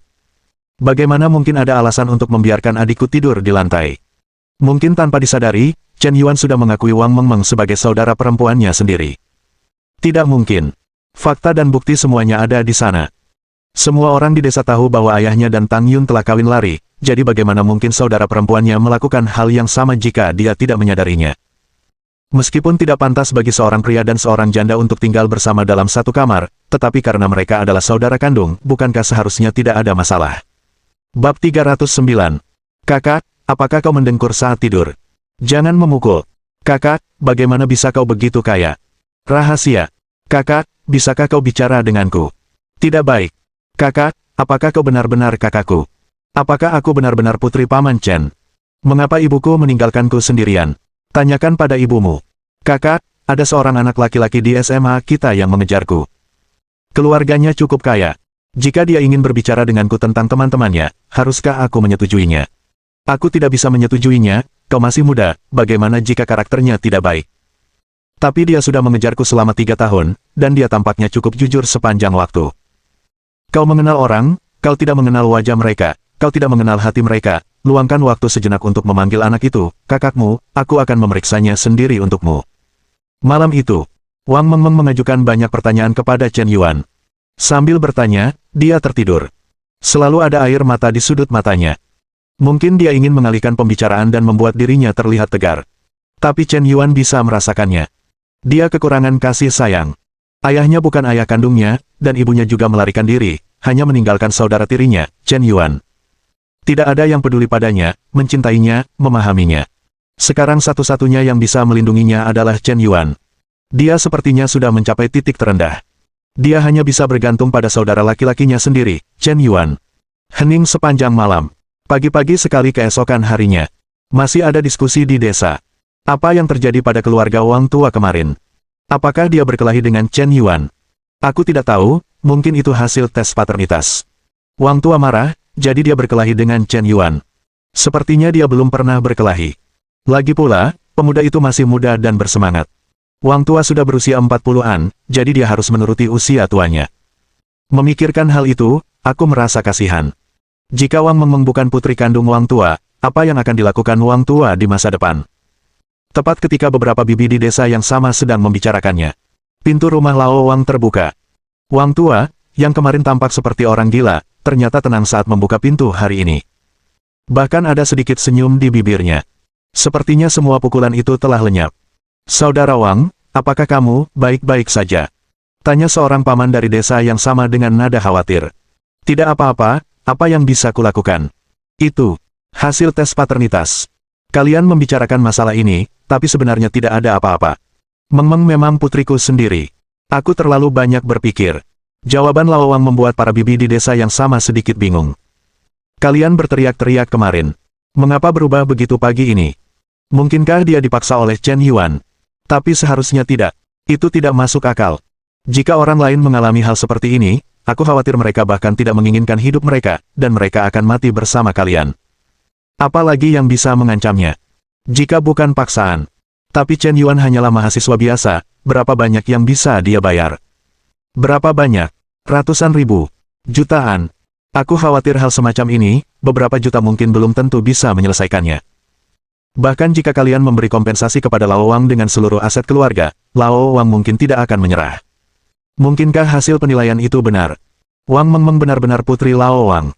A: Bagaimana mungkin ada alasan untuk membiarkan adikku tidur di lantai? Mungkin tanpa disadari, Chen Yuan sudah mengakui Wang Mengmeng sebagai saudara perempuannya sendiri. Tidak mungkin. Fakta dan bukti semuanya ada di sana. Semua orang di desa tahu bahwa ayahnya dan Tang Yun telah kawin lari, jadi bagaimana mungkin saudara perempuannya melakukan hal yang sama jika dia tidak menyadarinya. Meskipun tidak pantas bagi seorang pria dan seorang janda untuk tinggal bersama dalam satu kamar, tetapi karena mereka adalah saudara kandung, bukankah seharusnya tidak ada masalah? Bab 309. Kakak, apakah kau mendengkur saat tidur? Jangan memukul. Kakak, bagaimana bisa kau begitu kaya? Rahasia. Kakak, bisakah kau bicara denganku? Tidak baik. Kakak, apakah kau benar-benar kakakku? Apakah aku benar-benar putri Paman Chen? Mengapa ibuku meninggalkanku sendirian? Tanyakan pada ibumu. Kakak, ada seorang anak laki-laki di SMA kita yang mengejarku. Keluarganya cukup kaya. Jika dia ingin berbicara denganku tentang teman-temannya, haruskah aku menyetujuinya? Aku tidak bisa menyetujuinya, kau masih muda, bagaimana jika karakternya tidak baik? Tapi dia sudah mengejarku selama 3 tahun, dan dia tampaknya cukup jujur sepanjang waktu. Kau mengenal orang, kau tidak mengenal wajah mereka, kau tidak mengenal hati mereka, luangkan waktu sejenak untuk memanggil anak itu, kakakmu, aku akan memeriksanya sendiri untukmu. Malam itu, Wang Mengmeng mengajukan banyak pertanyaan kepada Chen Yuan. Sambil bertanya, dia tertidur. Selalu ada air mata di sudut matanya. Mungkin dia ingin mengalihkan pembicaraan dan membuat dirinya terlihat tegar. Tapi Chen Yuan bisa merasakannya. Dia kekurangan kasih sayang. Ayahnya bukan ayah kandungnya, dan ibunya juga melarikan diri, hanya meninggalkan saudara tirinya, Chen Yuan. Tidak ada yang peduli padanya, mencintainya, memahaminya. Sekarang satu-satunya yang bisa melindunginya adalah Chen Yuan. Dia sepertinya sudah mencapai titik terendah. Dia hanya bisa bergantung pada saudara laki-lakinya sendiri, Chen Yuan. Hening sepanjang malam. Pagi-pagi sekali keesokan harinya. Masih ada diskusi di desa. Apa yang terjadi pada keluarga Wang tua kemarin? Apakah dia berkelahi dengan Chen Yuan? Aku tidak tahu, mungkin itu hasil tes paternitas. Wang tua marah, jadi dia berkelahi dengan Chen Yuan. Sepertinya dia belum pernah berkelahi. Lagi pula, pemuda itu masih muda dan bersemangat. Wang tua sudah berusia 40-an, jadi dia harus menuruti usia tuanya. Memikirkan hal itu, aku merasa kasihan. Jika Wang Mengmeng bukan putri kandung Wang tua, apa yang akan dilakukan Wang Tua di masa depan. Tepat ketika beberapa bibi di desa yang sama sedang membicarakannya, pintu rumah Lao Wang terbuka. Wang Tua, yang kemarin tampak seperti orang gila, ternyata tenang saat membuka pintu hari ini. Bahkan ada sedikit senyum di bibirnya. Sepertinya semua pukulan itu telah lenyap. "Saudara Wang, apakah kamu baik-baik saja?" tanya seorang paman dari desa yang sama dengan nada khawatir. "Tidak apa-apa, apa yang bisa kulakukan?" "Itu hasil tes paternitas. Kalian membicarakan masalah ini, tapi sebenarnya tidak ada apa-apa. Meng memang putriku sendiri. Aku terlalu banyak berpikir." Jawaban Lao Wang membuat para bibi di desa yang sama sedikit bingung. "Kalian berteriak-teriak kemarin. Mengapa berubah begitu pagi ini? Mungkinkah dia dipaksa oleh Chen Yuan? Tapi seharusnya tidak. Itu tidak masuk akal. Jika orang lain mengalami hal seperti ini, aku khawatir mereka bahkan tidak menginginkan hidup mereka, dan mereka akan mati bersama kalian. Apalagi yang bisa mengancamnya? Jika bukan paksaan. Tapi Chen Yuan hanyalah mahasiswa biasa, berapa banyak yang bisa dia bayar? Berapa banyak? Ratusan ribu? Jutaan? Aku khawatir hal semacam ini, beberapa juta mungkin belum tentu bisa menyelesaikannya. Bahkan jika kalian memberi kompensasi kepada Lao Wang dengan seluruh aset keluarga, Lao Wang mungkin tidak akan menyerah. Mungkinkah hasil penilaian itu benar? Wang Mengmeng benar-benar putri Lao Wang.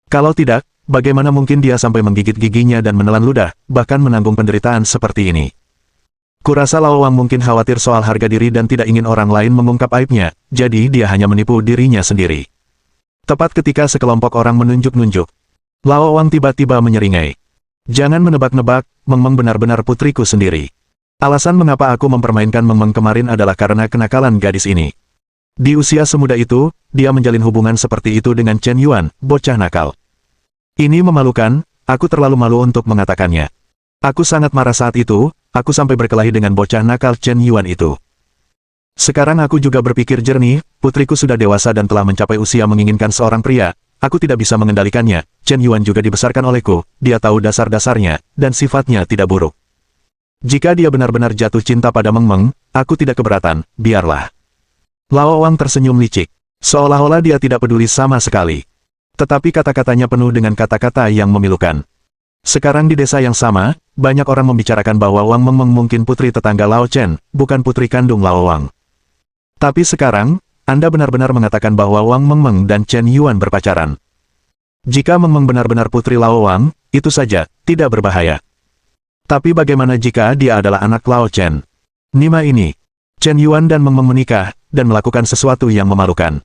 A: Kalau tidak, bagaimana mungkin dia sampai menggigit giginya dan menelan ludah, bahkan menanggung penderitaan seperti ini? Kurasa Lao Wang mungkin khawatir soal harga diri dan tidak ingin orang lain mengungkap aibnya, jadi dia hanya menipu dirinya sendiri. Tepat ketika sekelompok orang menunjuk-nunjuk, Lao Wang tiba-tiba menyeringai. "Jangan menebak-nebak, Mengmeng benar-benar putriku sendiri. Alasan mengapa aku mempermainkan Mengmeng kemarin adalah karena kenakalan gadis ini. Di usia semuda itu, dia menjalin hubungan seperti itu dengan Chen Yuan, bocah nakal. Ini memalukan, aku terlalu malu untuk mengatakannya. Aku sangat marah saat itu, aku sampai berkelahi dengan bocah nakal Chen Yuan itu. Sekarang aku juga berpikir jernih, putriku sudah dewasa dan telah mencapai usia menginginkan seorang pria, aku tidak bisa mengendalikannya, Chen Yuan juga dibesarkan olehku, dia tahu dasar-dasarnya, dan sifatnya tidak buruk. Jika dia benar-benar jatuh cinta pada Mengmeng, aku tidak keberatan, biarlah." Lao Wang tersenyum licik, seolah-olah dia tidak peduli sama sekali. Tetapi kata-katanya penuh dengan kata-kata yang memilukan. Sekarang di desa yang sama, banyak orang membicarakan bahwa Wang Mengmeng mungkin putri tetangga Lao Chen, bukan putri kandung Lao Wang. Tapi sekarang, Anda benar-benar mengatakan bahwa Wang Mengmeng dan Chen Yuan berpacaran. Jika Mengmeng benar-benar putri Lao Wang, itu saja, tidak berbahaya. Tapi bagaimana jika dia adalah anak Lao Chen? Nima ini, Chen Yuan dan Mengmeng menikah, dan melakukan sesuatu yang memalukan.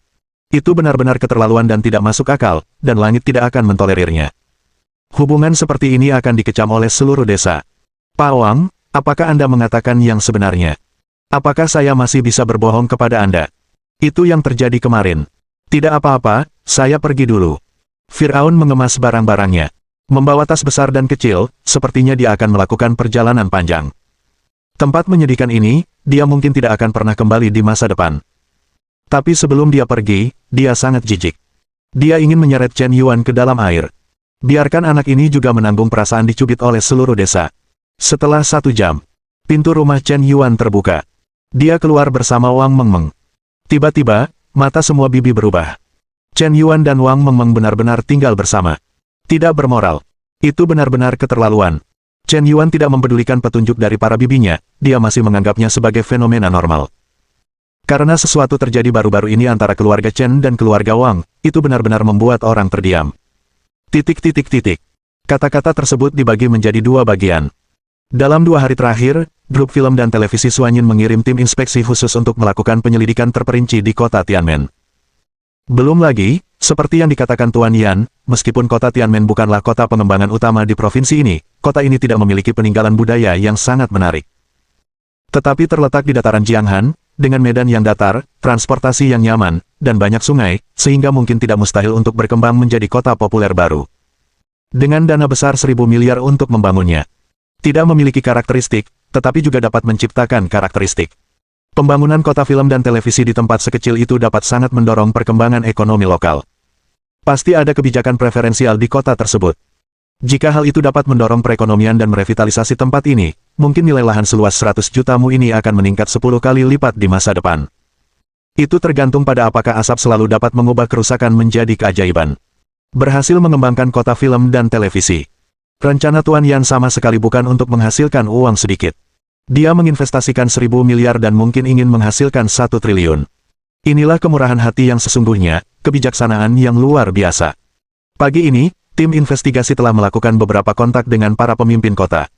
A: Itu benar-benar keterlaluan dan tidak masuk akal, dan langit tidak akan mentolerirnya. Hubungan seperti ini akan dikecam oleh seluruh desa. "Pak Wang, apakah Anda mengatakan yang sebenarnya? Apakah saya masih bisa berbohong kepada Anda? Itu yang terjadi kemarin." "Tidak apa-apa, saya pergi dulu." Firaun mengemas barang-barangnya. Membawa tas besar dan kecil, sepertinya dia akan melakukan perjalanan panjang. Tempat menyedihkan ini, dia mungkin tidak akan pernah kembali di masa depan. Tapi sebelum dia pergi, dia sangat jijik. Dia ingin menyeret Chen Yuan ke dalam air. Biarkan anak ini juga menanggung perasaan dicubit oleh seluruh desa. Setelah 1 jam, pintu rumah Chen Yuan terbuka. Dia keluar bersama Wang Mengmeng. Tiba-tiba, mata semua bibi berubah. Chen Yuan dan Wang Mengmeng benar-benar tinggal bersama. Tidak bermoral. Itu benar-benar keterlaluan. Chen Yuan tidak mempedulikan petunjuk dari para bibinya, dia masih menganggapnya sebagai fenomena normal. Karena sesuatu terjadi baru-baru ini antara keluarga Chen dan keluarga Wang, itu benar-benar membuat orang terdiam. Kata-kata tersebut dibagi menjadi 2 bagian. Dalam 2 hari terakhir, grup film dan televisi Suanyin mengirim tim inspeksi khusus untuk melakukan penyelidikan terperinci di kota Tianmen. Belum lagi, seperti yang dikatakan Tuan Yan, meskipun kota Tianmen bukanlah kota pengembangan utama di provinsi ini, kota ini tidak memiliki peninggalan budaya yang sangat menarik. Tetapi terletak di dataran Jianghan, dengan medan yang datar, transportasi yang nyaman, dan banyak sungai, sehingga mungkin tidak mustahil untuk berkembang menjadi kota populer baru. Dengan dana besar 1.000 miliar untuk membangunnya. Tidak memiliki karakteristik, tetapi juga dapat menciptakan karakteristik. Pembangunan kota film dan televisi di tempat sekecil itu dapat sangat mendorong perkembangan ekonomi lokal. Pasti ada kebijakan preferensial di kota tersebut. Jika hal itu dapat mendorong perekonomian dan merevitalisasi tempat ini, mungkin nilai lahan seluas 100 juta mu ini akan meningkat 10 kali lipat di masa depan. Itu tergantung pada apakah asap selalu dapat mengubah kerusakan menjadi keajaiban. Berhasil mengembangkan kota film dan televisi. Rencana Tuan Yan sama sekali bukan untuk menghasilkan uang sedikit. Dia menginvestasikan 1.000 miliar dan mungkin ingin menghasilkan 1 triliun. Inilah kemurahan hati yang sesungguhnya, kebijaksanaan yang luar biasa. Pagi ini, tim investigasi telah melakukan beberapa kontak dengan para pemimpin kota.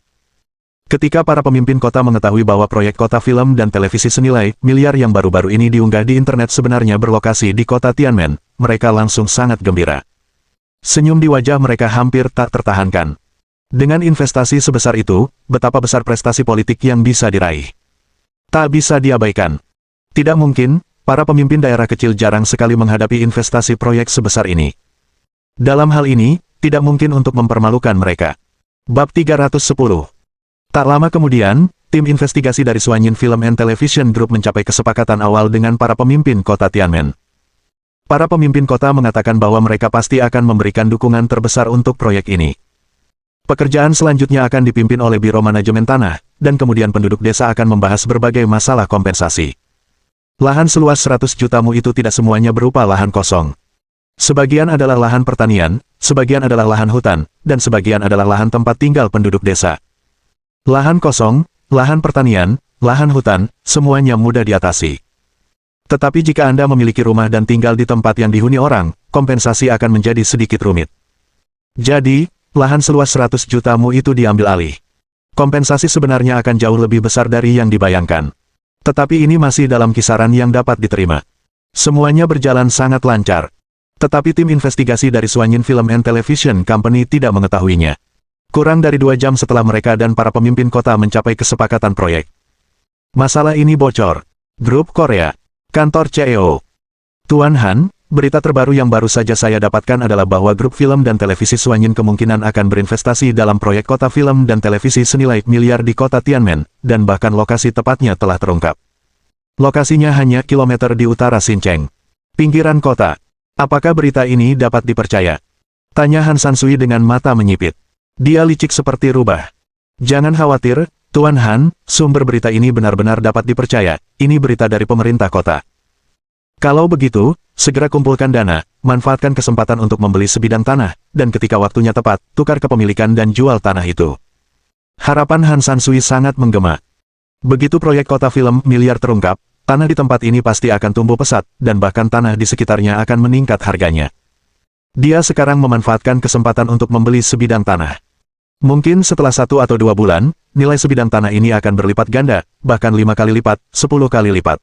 A: Ketika para pemimpin kota mengetahui bahwa proyek kota film dan televisi senilai miliar yang baru-baru ini diunggah di internet sebenarnya berlokasi di kota Tianmen, mereka langsung sangat gembira. Senyum di wajah mereka hampir tak tertahankan. Dengan investasi sebesar itu, betapa besar prestasi politik yang bisa diraih. Tak bisa diabaikan. Tidak mungkin, para pemimpin daerah kecil jarang sekali menghadapi investasi proyek sebesar ini. Dalam hal ini, tidak mungkin untuk mempermalukan mereka. Bab 310. Tak lama kemudian, tim investigasi dari Suanyin Film and Television Group mencapai kesepakatan awal dengan para pemimpin kota Tianmen. Para pemimpin kota mengatakan bahwa mereka pasti akan memberikan dukungan terbesar untuk proyek ini. Pekerjaan selanjutnya akan dipimpin oleh Biro Manajemen Tanah, dan kemudian penduduk desa akan membahas berbagai masalah kompensasi. Lahan seluas 100 juta mu itu tidak semuanya berupa lahan kosong. Sebagian adalah lahan pertanian, sebagian adalah lahan hutan, dan sebagian adalah lahan tempat tinggal penduduk desa. Lahan kosong, lahan pertanian, lahan hutan, semuanya mudah diatasi. Tetapi jika Anda memiliki rumah dan tinggal di tempat yang dihuni orang, kompensasi akan menjadi sedikit rumit. Jadi, lahan seluas 100 juta mu itu diambil alih. Kompensasi sebenarnya akan jauh lebih besar dari yang dibayangkan. Tetapi ini masih dalam kisaran yang dapat diterima. Semuanya berjalan sangat lancar. Tetapi tim investigasi dari Suanyin Film and Television Company tidak mengetahuinya. Kurang dari 2 jam setelah mereka dan para pemimpin kota mencapai kesepakatan proyek. Masalah ini bocor. Grup Korea. Kantor CEO. Tuan Han, berita terbaru yang baru saja saya dapatkan adalah bahwa grup film dan televisi Suanyin kemungkinan akan berinvestasi dalam proyek kota film dan televisi senilai miliar di kota Tianmen, dan bahkan lokasi tepatnya telah terungkap. Lokasinya hanya kilometer di utara Xincheng. Pinggiran kota. Apakah berita ini dapat dipercaya? Tanya Han Sansui dengan mata menyipit. Dia licik seperti rubah. Jangan khawatir, Tuan Han, sumber berita ini benar-benar dapat dipercaya, ini berita dari pemerintah kota. Kalau begitu, segera kumpulkan dana, manfaatkan kesempatan untuk membeli sebidang tanah, dan ketika waktunya tepat, tukar kepemilikan dan jual tanah itu. Harapan Han Sansui sangat menggema. Begitu proyek kota film miliar terungkap, tanah di tempat ini pasti akan tumbuh pesat, dan bahkan tanah di sekitarnya akan meningkat harganya. Dia sekarang memanfaatkan kesempatan untuk membeli sebidang tanah. Mungkin setelah 1 atau 2 bulan, nilai sebidang tanah ini akan berlipat ganda, bahkan 5 kali lipat, 10 kali lipat.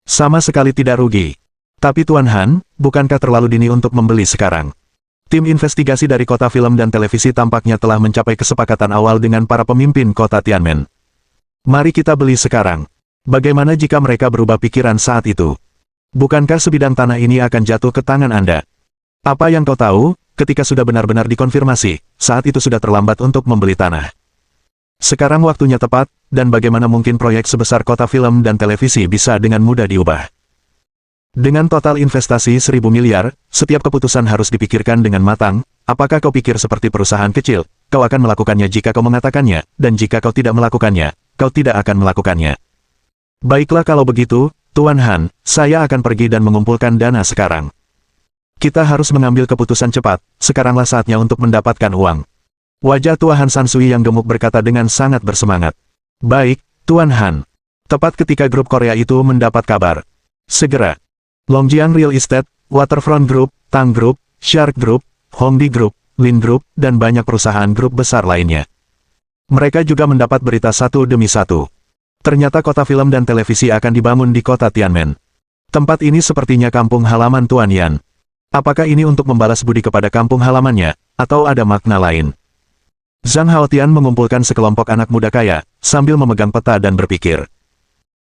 A: Sama sekali tidak rugi. Tapi Tuan Han, bukankah terlalu dini untuk membeli sekarang? Tim investigasi dari kota film dan televisi tampaknya telah mencapai kesepakatan awal dengan para pemimpin kota Tianmen. Mari kita beli sekarang. Bagaimana jika mereka berubah pikiran saat itu? Bukankah sebidang tanah ini akan jatuh ke tangan Anda? Apa yang kau tahu, ketika sudah benar-benar dikonfirmasi, saat itu sudah terlambat untuk membeli tanah. Sekarang waktunya tepat, dan bagaimana mungkin proyek sebesar kota film dan televisi bisa dengan mudah diubah? Dengan total investasi 1.000 miliar, setiap keputusan harus dipikirkan dengan matang. Apakah kau pikir seperti perusahaan kecil, kau akan melakukannya jika kau mengatakannya, dan jika kau tidak melakukannya, kau tidak akan melakukannya. Baiklah kalau begitu, Tuan Han, saya akan pergi dan mengumpulkan dana sekarang. Kita harus mengambil keputusan cepat, sekaranglah saatnya untuk mendapatkan uang. Wajah Tua Han Sansui yang gemuk berkata dengan sangat bersemangat. Baik, Tuan Han. Tepat ketika grup Korea itu mendapat kabar. Segera. Longjiang Real Estate, Waterfront Group, Tang Group, Shark Group, Hongdi Group, Lin Group, dan banyak perusahaan grup besar lainnya. Mereka juga mendapat berita satu demi satu. Ternyata kota film dan televisi akan dibangun di kota Tianmen. Tempat ini sepertinya kampung halaman Tuan Yan. Apakah ini untuk membalas budi kepada kampung halamannya, atau ada makna lain? Zhang Haotian mengumpulkan sekelompok anak muda kaya, sambil memegang peta dan berpikir.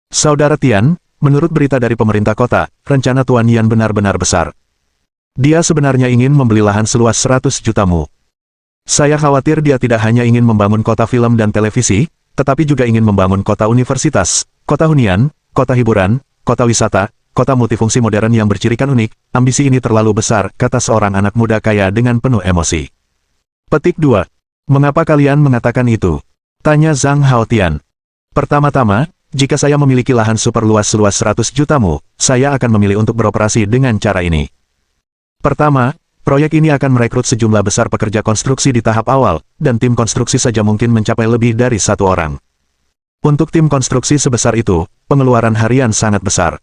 A: Saudara Tian, menurut berita dari pemerintah kota, rencana Tuan Yan benar-benar besar. Dia sebenarnya ingin membeli lahan seluas 100 juta mu. Saya khawatir dia tidak hanya ingin membangun kota film dan televisi, tetapi juga ingin membangun kota universitas, kota hunian, kota hiburan, kota wisata, kota multifungsi modern yang bercirikan unik. Ambisi ini terlalu besar, kata seorang anak muda kaya dengan penuh emosi. Petik 2. Mengapa kalian mengatakan itu? Tanya Zhang Haotian. Pertama-tama, jika saya memiliki lahan super luas seluas 100 juta mu, saya akan memilih untuk beroperasi dengan cara ini. Pertama, Proyek ini akan merekrut sejumlah besar pekerja konstruksi di tahap awal, dan tim konstruksi saja mungkin mencapai lebih dari 1 orang. Untuk tim konstruksi sebesar itu, pengeluaran harian sangat besar.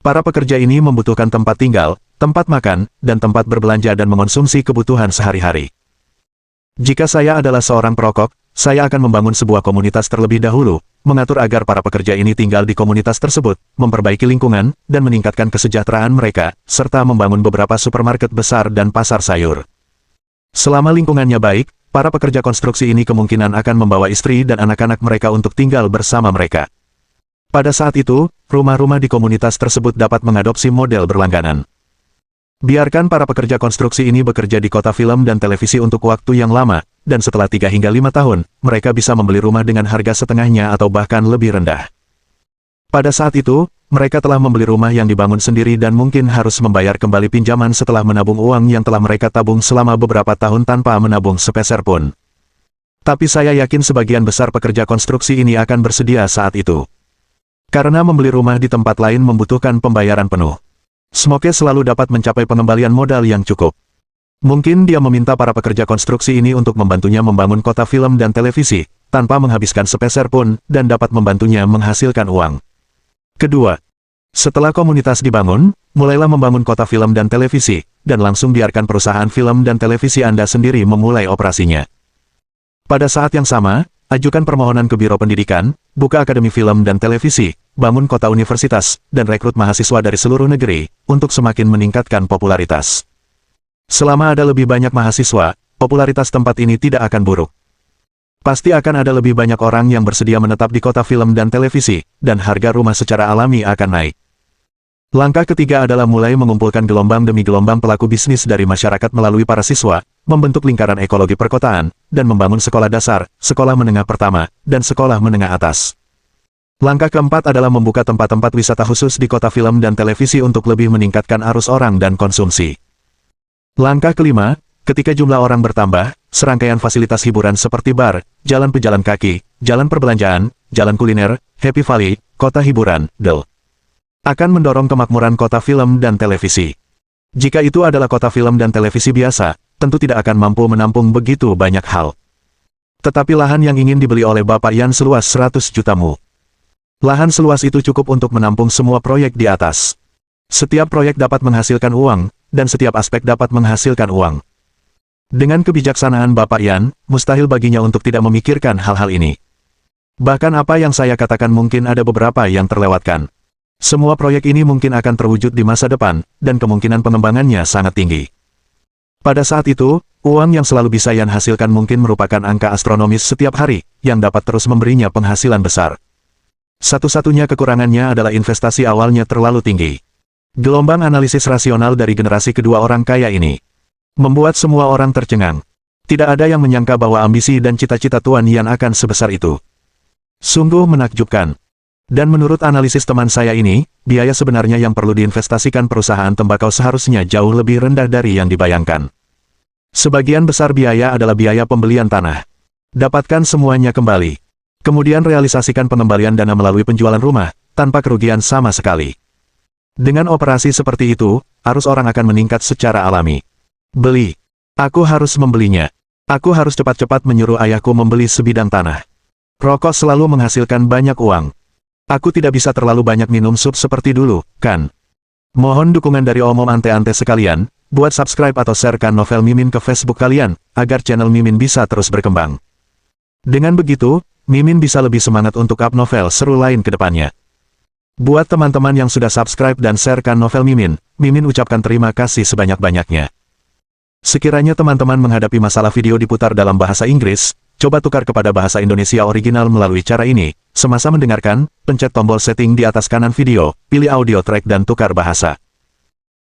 A: Para pekerja ini membutuhkan tempat tinggal, tempat makan, dan tempat berbelanja dan mengonsumsi kebutuhan sehari-hari. Jika saya adalah seorang perokok, saya akan membangun sebuah komunitas terlebih dahulu, mengatur agar para pekerja ini tinggal di komunitas tersebut, memperbaiki lingkungan, dan meningkatkan kesejahteraan mereka, serta membangun beberapa supermarket besar dan pasar sayur. Selama lingkungannya baik, para pekerja konstruksi ini kemungkinan akan membawa istri dan anak-anak mereka untuk tinggal bersama mereka. Pada saat itu, rumah-rumah di komunitas tersebut dapat mengadopsi model berlangganan. Biarkan para pekerja konstruksi ini bekerja di kota film dan televisi untuk waktu yang lama, dan setelah 3 hingga 5 tahun, mereka bisa membeli rumah dengan harga setengahnya atau bahkan lebih rendah. Pada saat itu, mereka telah membeli rumah yang dibangun sendiri dan mungkin harus membayar kembali pinjaman setelah menabung uang yang telah mereka tabung selama beberapa tahun tanpa menabung sepeser pun. Tapi saya yakin sebagian besar pekerja konstruksi ini akan bersedia saat itu. Karena membeli rumah di tempat lain membutuhkan pembayaran penuh. Smoke selalu dapat mencapai pengembalian modal yang cukup. Mungkin dia meminta para pekerja konstruksi ini untuk membantunya membangun kota film dan televisi, tanpa menghabiskan sepeser pun, dan dapat membantunya menghasilkan uang. Kedua, setelah komunitas dibangun, mulailah membangun kota film dan televisi, dan langsung biarkan perusahaan film dan televisi Anda sendiri memulai operasinya. Pada saat yang sama, ajukan permohonan ke Biro Pendidikan, buka akademi film dan televisi, bangun kota universitas, dan rekrut mahasiswa dari seluruh negeri, untuk semakin meningkatkan popularitas. Selama ada lebih banyak mahasiswa, popularitas tempat ini tidak akan buruk. Pasti akan ada lebih banyak orang yang bersedia menetap di kota film dan televisi, dan harga rumah secara alami akan naik. Langkah ketiga adalah mulai mengumpulkan gelombang demi gelombang pelaku bisnis dari masyarakat melalui para siswa, membentuk lingkaran ekologi perkotaan, dan membangun sekolah dasar, sekolah menengah pertama, dan sekolah menengah atas. Langkah keempat adalah membuka tempat-tempat wisata khusus di kota film dan televisi untuk lebih meningkatkan arus orang dan konsumsi. Langkah kelima, ketika jumlah orang bertambah, serangkaian fasilitas hiburan seperti bar, jalan pejalan kaki, jalan perbelanjaan, jalan kuliner, Happy Valley, kota hiburan, Del, akan mendorong kemakmuran kota film dan televisi. Jika itu adalah kota film dan televisi biasa, tentu tidak akan mampu menampung begitu banyak hal. Tetapi lahan yang ingin dibeli oleh Bapak Yan seluas 100 juta mu. Lahan seluas itu cukup untuk menampung semua proyek di atas. Setiap proyek dapat menghasilkan uang, dan setiap aspek dapat menghasilkan uang. Dengan kebijaksanaan Bapak Yan, mustahil baginya untuk tidak memikirkan hal-hal ini. Bahkan apa yang saya katakan mungkin ada beberapa yang terlewatkan. Semua proyek ini mungkin akan terwujud di masa depan, dan kemungkinan pengembangannya sangat tinggi. Pada saat itu, uang yang selalu bisa Yan hasilkan mungkin merupakan angka astronomis setiap hari, yang dapat terus memberinya penghasilan besar. Satu-satunya kekurangannya adalah investasi awalnya terlalu tinggi. Gelombang analisis rasional dari generasi kedua orang kaya ini membuat semua orang tercengang. Tidak ada yang menyangka bahwa ambisi dan cita-cita Tuan Yan akan sebesar itu. Sungguh menakjubkan. Dan menurut analisis teman saya ini, biaya sebenarnya yang perlu diinvestasikan perusahaan tembakau seharusnya jauh lebih rendah dari yang dibayangkan. Sebagian besar biaya adalah biaya pembelian tanah. Dapatkan semuanya kembali. Kemudian realisasikan pengembalian dana melalui penjualan rumah, tanpa kerugian sama sekali. Dengan operasi seperti itu, arus orang akan meningkat secara alami. Beli. Aku harus membelinya. Aku harus cepat-cepat menyuruh ayahku membeli sebidang tanah. Rokok selalu menghasilkan banyak uang. Aku tidak bisa terlalu banyak minum sup seperti dulu, kan? Mohon dukungan dari omom ante-ante sekalian, buat subscribe atau sharekan novel Mimin ke Facebook kalian, agar channel Mimin bisa terus berkembang. Dengan begitu, Mimin bisa lebih semangat untuk up novel seru lain ke depannya. Buat teman-teman yang sudah subscribe dan sharekan novel Mimin, Mimin ucapkan terima kasih sebanyak-banyaknya. Sekiranya teman-teman menghadapi masalah video diputar dalam bahasa Inggris, coba tukar kepada bahasa Indonesia original melalui cara ini. Semasa mendengarkan, pencet tombol setting di atas kanan video, pilih audio track dan tukar bahasa.